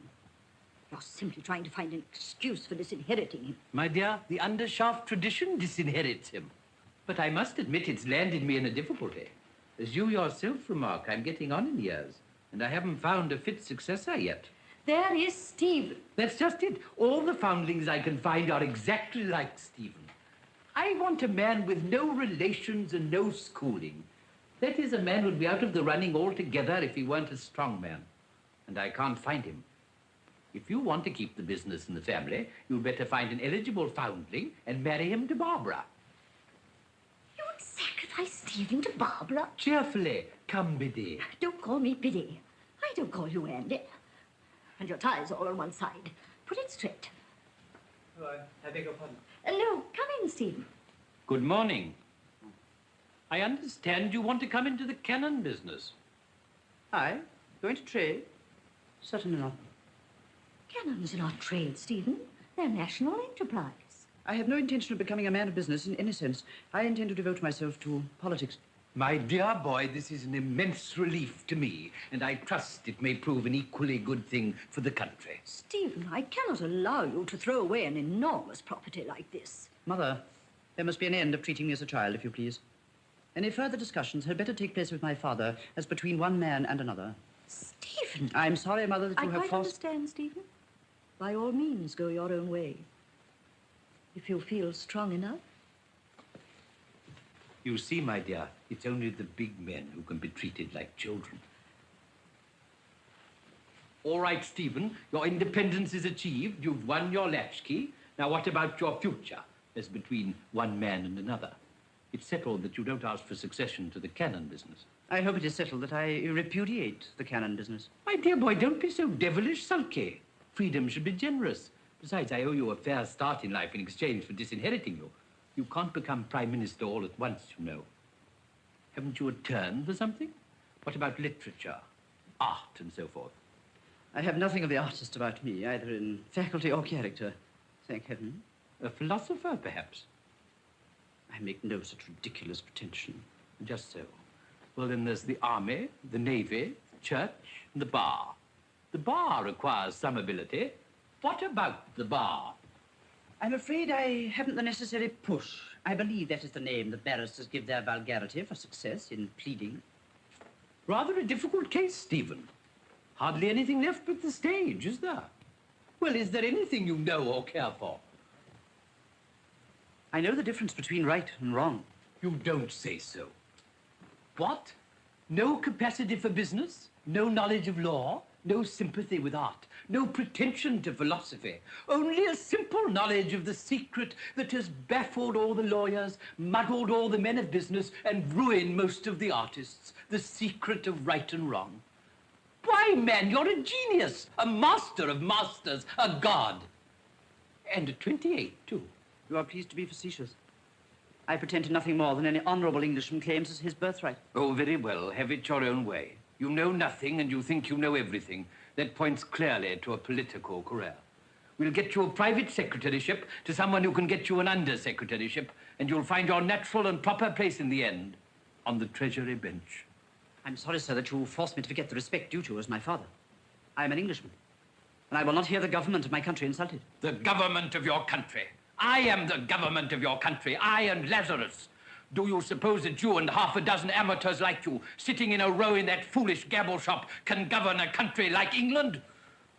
You're simply trying to find an excuse for disinheriting him. My dear, the undershaft tradition disinherits him. But I must admit it's landed me in a difficulty. As you yourself remark, I'm getting on in years, and I haven't found a fit successor yet. There is Stephen. That's just it. All the foundlings I can find are exactly like Stephen. I want a man with no relations and no schooling. That is, a man who'd be out of the running altogether if he weren't a strong man. And I can't find him. If you want to keep the business in the family, you'd better find an eligible foundling and marry him to Barbara. You would sacrifice Stephen to Barbara? Cheerfully. Come, Biddy. Don't call me Biddy. I don't call you Andy. And your tie's all on one side. Put it straight. Oh, I beg your pardon. No, come in, Stephen. Good morning. I understand you want to come into the cannon business. I? Going to trade? Certainly not. Cannons are not trade, Stephen. They're national enterprise. I have no intention of becoming a man of business in any sense. I intend to devote myself to politics. My dear boy, this is an immense relief to me, and I trust it may prove an equally good thing for the country. Stephen, I cannot allow you to throw away an enormous property like this. Mother, there must be an end of treating me as a child, if you please. Any further discussions had better take place with my father as between one man and another. Stephen! I'm sorry, Mother, that you have I quite understand, Stephen. By all means, go your own way. If you feel strong enough. You see, my dear, it's only the big men who can be treated like children. All right, Stephen, your independence is achieved. You've won your latchkey. Now, what about your future as between one man and another? It's settled that you don't ask for succession to the cannon business. I hope it is settled that I repudiate the cannon business. My dear boy, don't be so devilish sulky. Freedom should be generous. Besides, I owe you a fair start in life in exchange for disinheriting you. You can't become Prime Minister all at once, you know. Haven't you a turn for something? What about literature, art, and so forth? I have nothing of the artist about me, either in faculty or character, thank heaven. A philosopher, perhaps? I make no such ridiculous pretension. Just so. Well, then there's the army, the navy, the church, and the bar. The bar requires some ability. What about the bar? I'm afraid I haven't the necessary push. I believe that is the name that barristers give their vulgarity for success in pleading. Rather a difficult case, Stephen. Hardly anything left but the stage, is there? Well, is there anything you know or care for? I know the difference between right and wrong. You don't say so. What? No capacity for business? No knowledge of law? No sympathy with art? No pretension to philosophy? Only a simple knowledge of the secret that has baffled all the lawyers, muddled all the men of business, and ruined most of the artists. The secret of right and wrong. Why, man, you're a genius, a master of masters, a god. And at 28, too. You are pleased to be facetious. I pretend to nothing more than any honorable Englishman claims as his birthright. Oh, very well. Have it your own way. You know nothing and you think you know everything. That points clearly to a political career. We'll get you a private secretaryship to someone who can get you an under-secretaryship, and you'll find your natural and proper place in the end on the Treasury bench. I'm sorry, sir, that you force me to forget the respect due to as my father. I am an Englishman, and I will not hear the government of my country insulted. The government of your country. I am the government of your country. I and Lazarus. Do you suppose that you and half a dozen amateurs like you, sitting in a row in that foolish gabble shop, can govern a country like England?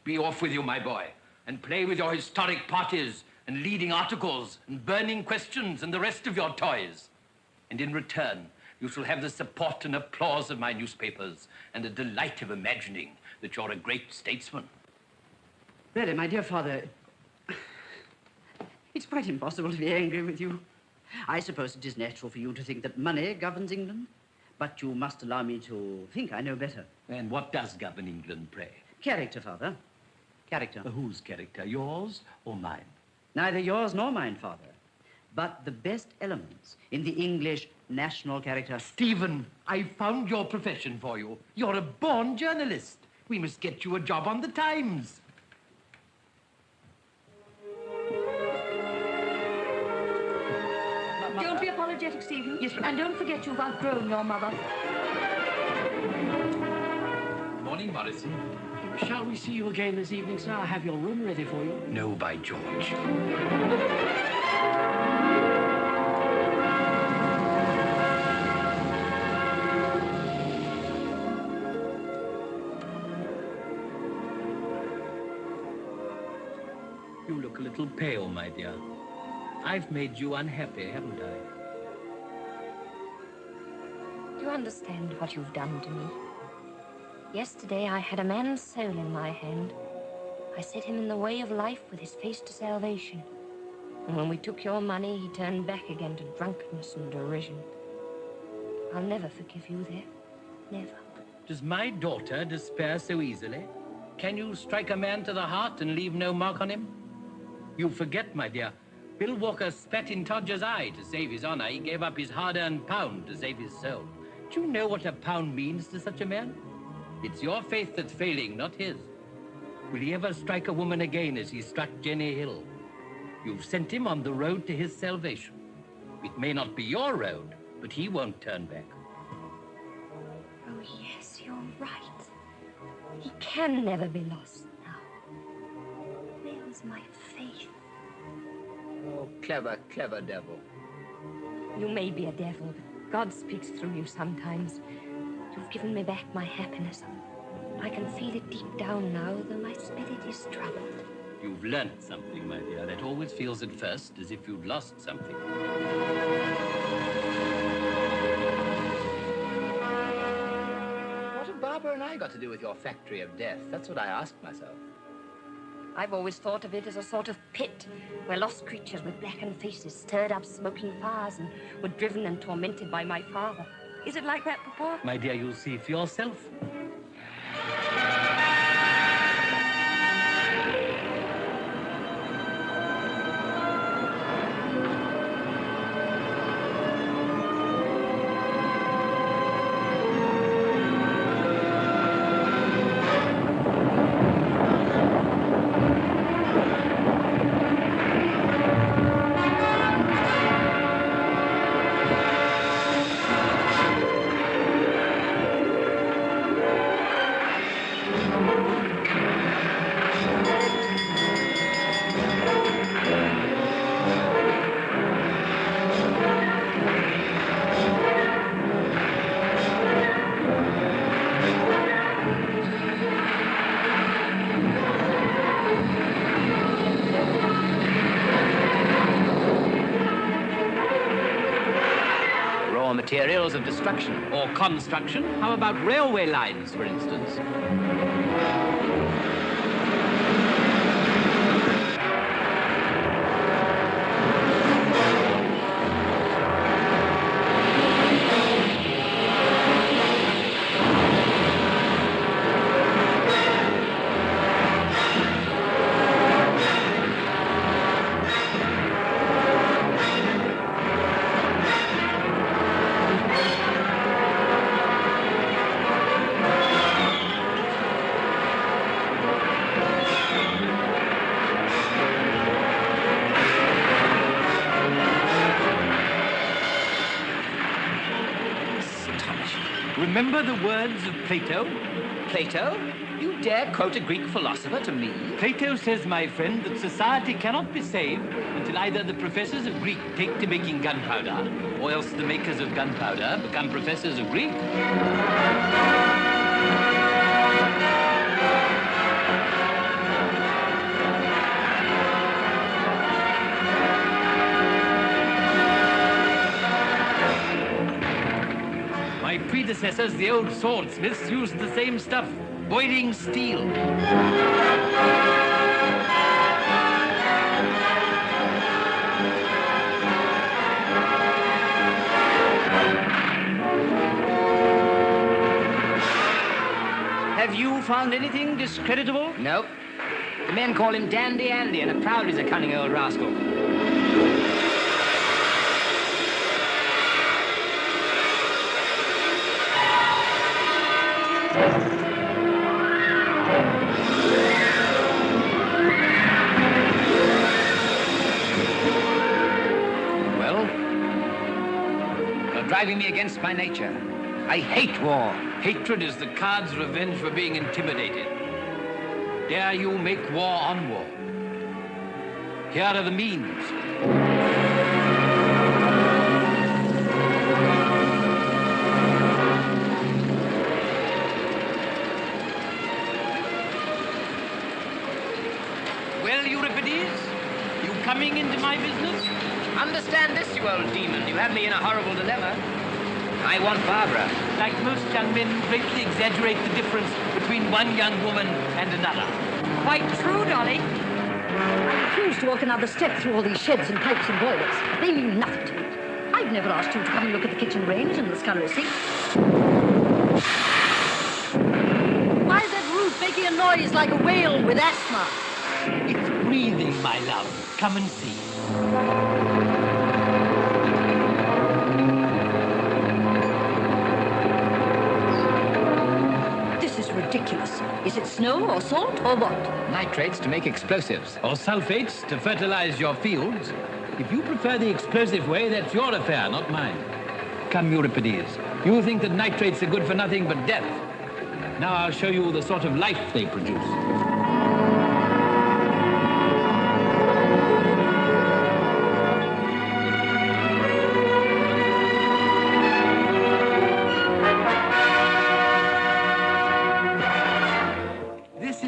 Be off with you, my boy, and play with your historic parties and leading articles and burning questions and the rest of your toys. And in return, you shall have the support and applause of my newspapers and the delight of imagining that you're a great statesman. Really, my dear father, it's quite impossible to be angry with you. I suppose it is natural for you to think that money governs England. But you must allow me to think I know better. And what does govern England, pray? Character, Father. Character. Whose character, yours or mine? Neither yours nor mine, Father. But the best elements in the English national character. Stephen, I found your profession for you. You're a born journalist. We must get you a job on the Times. Don't be apologetic, Stephen. Yes, and don't forget you've outgrown your mother. Good morning, Morrison. Shall we see you again this evening, sir? I have your room ready for you. No, by George. You look a little pale, my dear. I've made you unhappy, haven't I? Do you understand what you've done to me? Yesterday, I had a man's soul in my hand. I set him in the way of life with his face to salvation. And when we took your money, he turned back again to drunkenness and derision. I'll never forgive you there. Never. Does my daughter despair so easily? Can you strike a man to the heart and leave no mark on him? You forget, my dear. Bill Walker spat in Todger's eye to save his honor. He gave up his hard-earned pound to save his soul. Do you know what a pound means to such a man? It's your faith that's failing, not his. Will he ever strike a woman again as he struck Jenny Hill? You've sent him on the road to his salvation. It may not be your road, but he won't turn back. Oh, yes, you're right. He can never be lost now. Where was my faith? Oh, clever, clever devil. You may be a devil, but God speaks through you sometimes. You've given me back my happiness. I can feel it deep down now, though my spirit is troubled. You've learnt something, my dear. That always feels at first as if you'd lost something. What have Barbara and I got to do with your factory of death? That's what I asked myself. I've always thought of it as a sort of pit where lost creatures with blackened faces stirred up smoking fires and were driven and tormented by my father. Is it like that, Papa? My dear, you'll see for yourself. Materials of destruction. Or construction. How about railway lines, for instance? Remember the words of Plato? Plato? You dare quote a Greek philosopher to me? Plato says, my friend, that society cannot be saved until either the professors of Greek take to making gunpowder, or else the makers of gunpowder become professors of Greek. My predecessors, the old swordsmiths, used the same stuff, boiling steel. found anything discreditable? Nope. The men call him Dandy Andy, and are proud he's a cunning old rascal. Driving me against my nature. I hate war. Hatred is the card's revenge for being intimidated. Dare you make war on war? Here are the means. Well, Euripides, you coming into my business? Understand this, you old demon. You have me in a horrible dilemma. I want Barbara. Like most young men, greatly exaggerate the difference between one young woman and another. Quite true, Dolly. I refuse to walk another step through all these sheds and pipes and boilers. They mean nothing to me. I've never asked you to come and look at the kitchen range and the scullery sink. Why is that roof making a noise like a whale with asthma? It's breathing, my love. Come and see. This is ridiculous. Is it snow or salt or what? Nitrates to make explosives. Or sulfates to fertilize your fields. If you prefer the explosive way, that's your affair, not mine. Come, Euripides. You think that nitrates are good for nothing but death. Now I'll show you the sort of life they produce.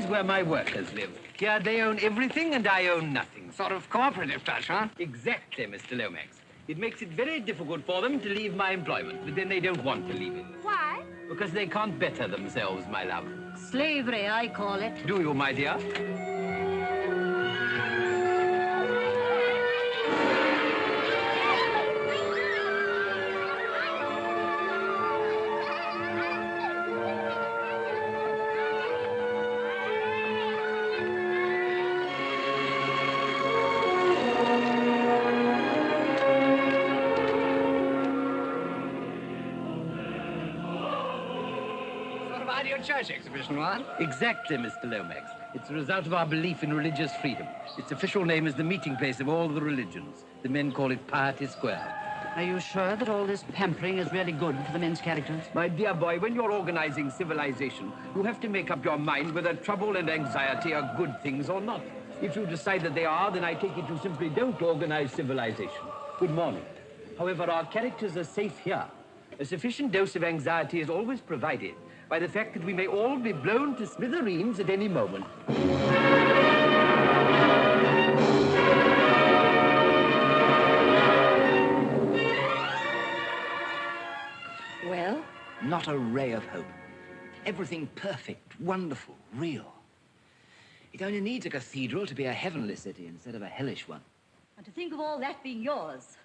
Where my workers live. Here they own everything and I own nothing. Sort of cooperative touch, huh? Exactly, Mr. Lomax. It makes it very difficult for them to leave my employment, but then they don't want to leave it. Why? Because they can't better themselves, my love. Slavery, I call it. Do you, my dear? Church exhibition, what? Exactly, Mr. Lomax. It's a result of our belief in religious freedom. Its official name is the meeting place of all the religions. The men call it Piety Square. Are you sure that all this pampering is really good for the men's characters? My dear boy, when you're organizing civilization, you have to make up your mind whether trouble and anxiety are good things or not. If you decide that they are, then I take it you simply don't organize civilization. Good morning. However, our characters are safe here. A sufficient dose of anxiety is always provided by the fact that we may all be blown to smithereens at any moment. Well? Not a ray of hope. Everything perfect, wonderful, real. It only needs a cathedral to be a heavenly city instead of a hellish one. And to think of all that being yours.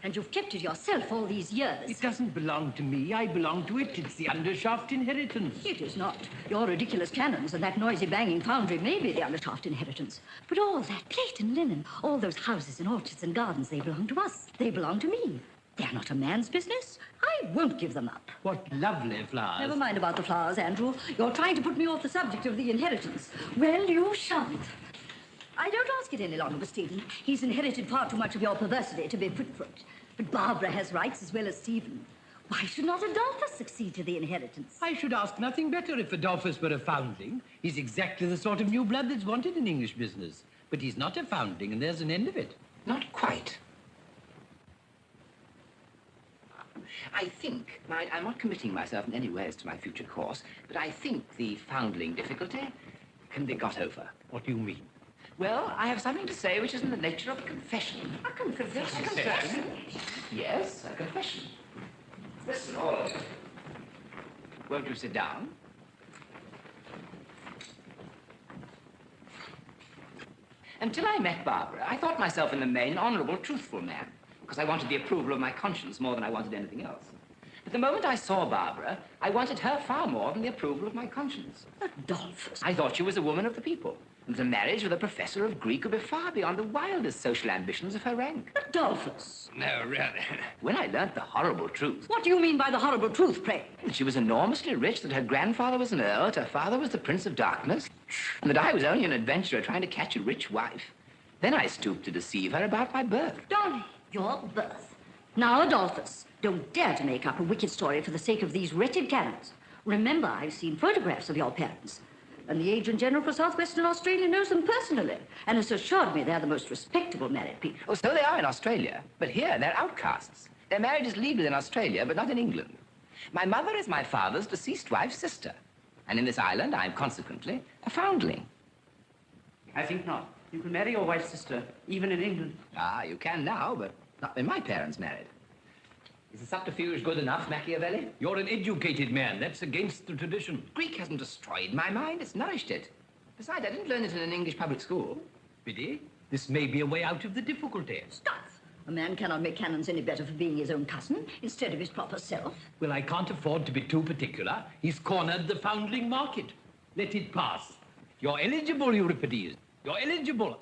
And you've kept it yourself all these years. It doesn't belong to me. I belong to it. It's the undershaft inheritance. It is not. Your ridiculous cannons and that noisy banging foundry may be the undershaft inheritance. But all that plate and linen, all those houses and orchards and gardens, they belong to us. They belong to me. They're not a man's business. I won't give them up. What lovely flowers. Never mind about the flowers, Andrew. You're trying to put me off the subject of the inheritance. Well, you shan't. I don't ask it any longer, Miss Stephen. He's inherited far too much of your perversity to be fit for it. But Barbara has rights as well as Stephen. Why should not Adolphus succeed to the inheritance? I should ask nothing better if Adolphus were a foundling. He's exactly the sort of new blood that's wanted in English business. But he's not a foundling, and there's an end of it. Not quite. I think, mind, I'm not committing myself in any way as to my future course, but I think the foundling difficulty can be got over. What do you mean? Well, I have something to say which is in the nature of a confession. A confession? A confession? Yes, a confession. Listen, all of you. Won't you sit down? Until I met Barbara, I thought myself in the main an honorable, truthful man, because I wanted the approval of my conscience more than I wanted anything else. But the moment I saw Barbara, I wanted her far more than the approval of my conscience. Adolphus. I thought she was a woman of the people. And the marriage with a professor of Greek would be far beyond the wildest social ambitions of her rank. Adolphus. No, really. When I learnt the horrible truth... What do you mean by the horrible truth, pray? She was enormously rich, that her grandfather was an earl, that her father was the Prince of Darkness, and that I was only an adventurer trying to catch a rich wife. Then I stooped to deceive her about my birth. Dolly, your birth. Now, Adolphus, don't dare to make up a wicked story for the sake of these wretched cannons. Remember, I've seen photographs of your parents. And the Agent General for Southwestern Australia knows them personally and has assured me they're the most respectable married people. Oh, so they are in Australia, but here they're outcasts. Their marriage is legal in Australia, but not in England. My mother is my father's deceased wife's sister. And in this island, I'm consequently a foundling. I think not. You can marry your wife's sister, even in England. Ah, you can now, but not when my parents married. Is the subterfuge good enough, Machiavelli? You're an educated man. That's against the tradition. Greek hasn't destroyed my mind, it's nourished it. Besides, I didn't learn it in an English public school. Biddy, this may be a way out of the difficulty. Stuff! A man cannot make cannons any better for being his own cousin instead of his proper self. Well, I can't afford to be too particular. He's cornered the foundling market. Let it pass. You're eligible, Euripides. You're eligible.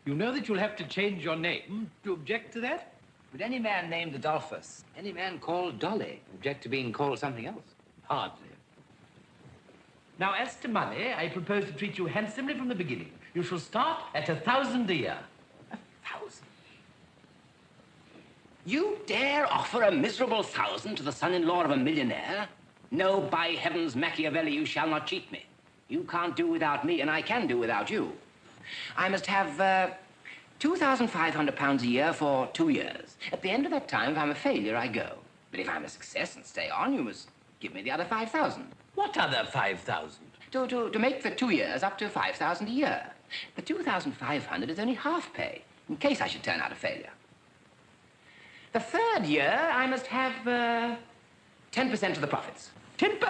You know that you'll have to change your name. Do you object to that? Would any man named Adolphus, any man called Dolly, object to being called something else? Hardly. Now, as to money, I propose to treat you handsomely from the beginning. You shall start at 1,000 a year. 1,000? You dare offer a miserable 1,000 to the son-in-law of a millionaire? No, by heavens, Machiavelli, you shall not cheat me. You can't do without me, and I can do without you. I must have, £2,500 a year for 2 years. At the end of that time, if I'm a failure, I go. But if I'm a success and stay on, you must give me the other 5,000. What other 5,000? To make the 2 years up to 5,000 a year. The 2,500 is only half pay, in case I should turn out a failure. The third year, I must have, 10% of the profits. 10%?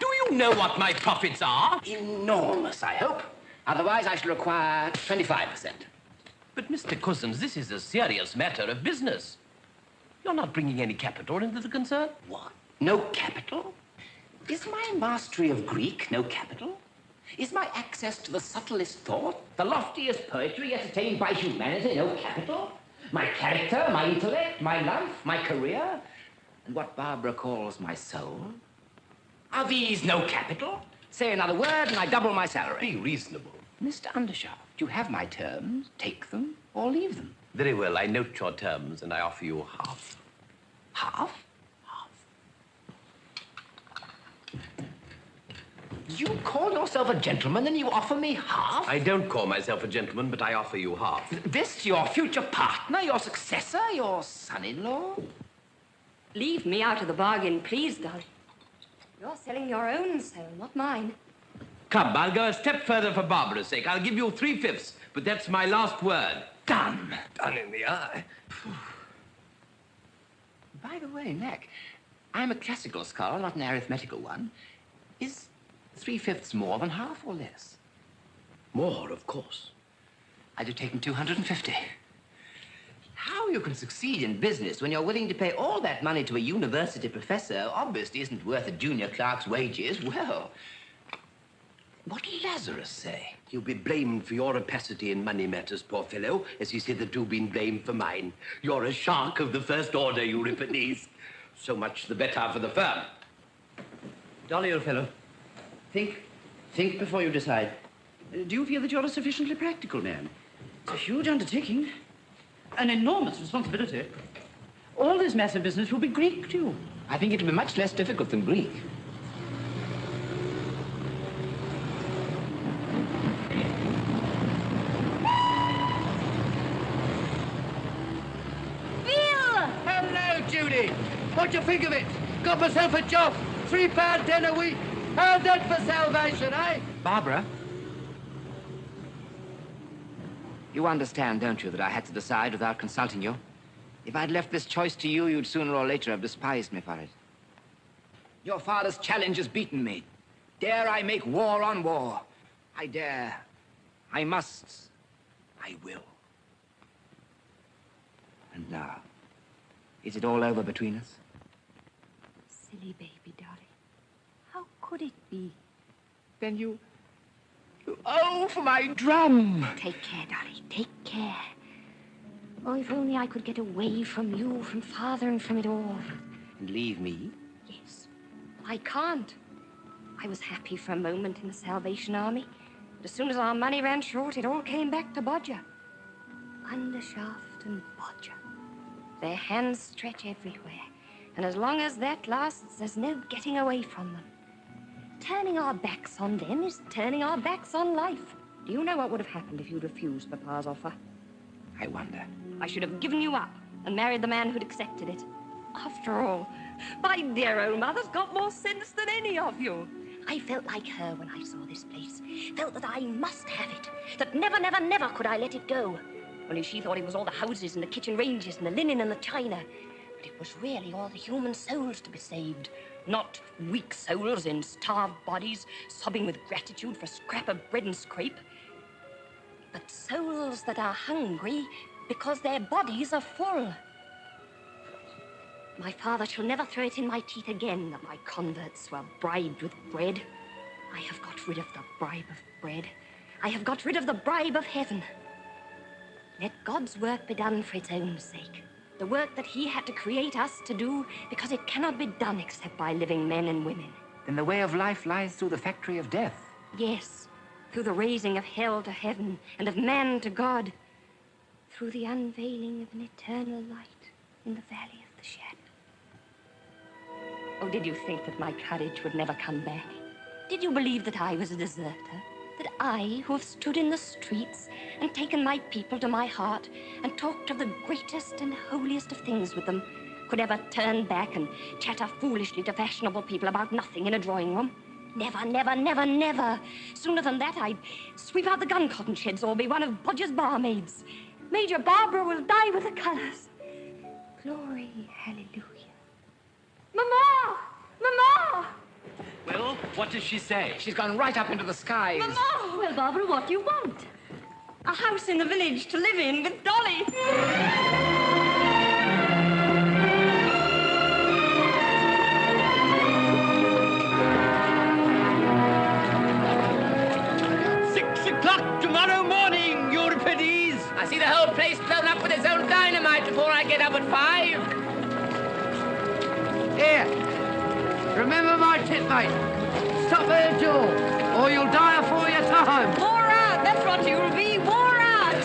Do you know what my profits are? Enormous, I hope. Otherwise, I shall require 25%. But, Mr. Cousins, this is a serious matter of business. You're not bringing any capital into the concern. What? No capital? Is my mastery of Greek no capital? Is my access to the subtlest thought, the loftiest poetry yet attained by humanity no capital? My character, my intellect, my life, my career, and what Barbara calls my soul? Are these no capital? Say another word and I double my salary. Be reasonable. Mr. Undershaft, you have my terms. Take them or leave them. Very well, I note your terms and I offer you half. Half? You call yourself a gentleman and you offer me half? I don't call myself a gentleman, but I offer you half. This your future partner, your successor, your son-in-law? Leave me out of the bargain, please, Dolly. You're selling your own soul, not mine. Come, I'll go a step further for Barbara's sake. I'll give you 3/5, but that's my last word. Done. Done in the eye. By the way, Mac, I'm a classical scholar, not an arithmetical one. Is 3/5 more than half or less? More, of course. I'd have taken 250. How you can succeed in business when you're willing to pay all that money to a university professor obviously isn't worth a junior clerk's wages. Well, what did Lazarus say? You'll be blamed for your opacity in money matters, poor fellow, as he's hitherto been blamed for mine. You're a shark of the first order, Euripides. So much the better for the firm. Dolly, old fellow, think before you decide. Do you feel that you're a sufficiently practical man? It's a huge undertaking, an enormous responsibility. All this massive business will be Greek to you. I think it'll be much less difficult than Greek. Judy, what do you think of it? Got myself a job, £3.10 a week. How's that for salvation, eh? Barbara? You understand, don't you, that I had to decide without consulting you? If I'd left this choice to you, you'd sooner or later have despised me for it. Your father's challenge has beaten me. Dare I make war on war? I dare. I must. I will. And now, is it all over between us? silly baby, Dolly. How could it be? Then you owe for my drum. Take care, Dolly. Take care. Oh, if only I could get away from you, from Father, and from it all. And leave me? Yes. I can't. I was happy for a moment in the Salvation Army. But as soon as our money ran short, it all came back to Bodger. Undershaft and Bodger. Their hands stretch everywhere. And as long as that lasts, there's no getting away from them. Turning our backs on them is turning our backs on life. Do you know what would have happened if you'd refused Papa's offer? I wonder. I should have given you up and married the man who'd accepted it. After all, my dear old mother's got more sense than any of you. I felt like her when I saw this place. Felt that I must have it. That never, never, never could I let it go. Only she thought it was all the houses and the kitchen ranges and the linen and the china. But it was really all the human souls to be saved. Not weak souls in starved bodies, sobbing with gratitude for a scrap of bread and scrape. But souls that are hungry because their bodies are full. My father shall never throw it in my teeth again that my converts were bribed with bread. I have got rid of the bribe of bread. I have got rid of the bribe of heaven. Let God's work be done for its own sake. The work that he had to create us to do, because it cannot be done except by living men and women. Then the way of life lies through the factory of death. Yes, through the raising of hell to heaven and of man to God. Through the unveiling of an eternal light in the valley of the shadow. Oh, did you think that my courage would never come back? Did you believe that I was a deserter? That I, who have stood in the streets and taken my people to my heart and talked of the greatest and holiest of things with them, could ever turn back and chatter foolishly to fashionable people about nothing in a drawing room? Never, never, never, never. Sooner than that, I'd sweep out the gun cotton sheds or be one of Bodger's barmaids. Major Barbara will die with the colors. Glory, hallelujah. Mama! Mama! Well, what does she say? She's gone right up into the skies. Mama! Well, Barbara, what do you want? A house in the village to live in with Dolly. Tomorrow morning, Euripides. I see the whole place blown up with its own dynamite before I get up at 5. Here, remember my tip, mate. Stop her jaw, or you'll die afore your time. Wore out, that's what you'll be, wore out.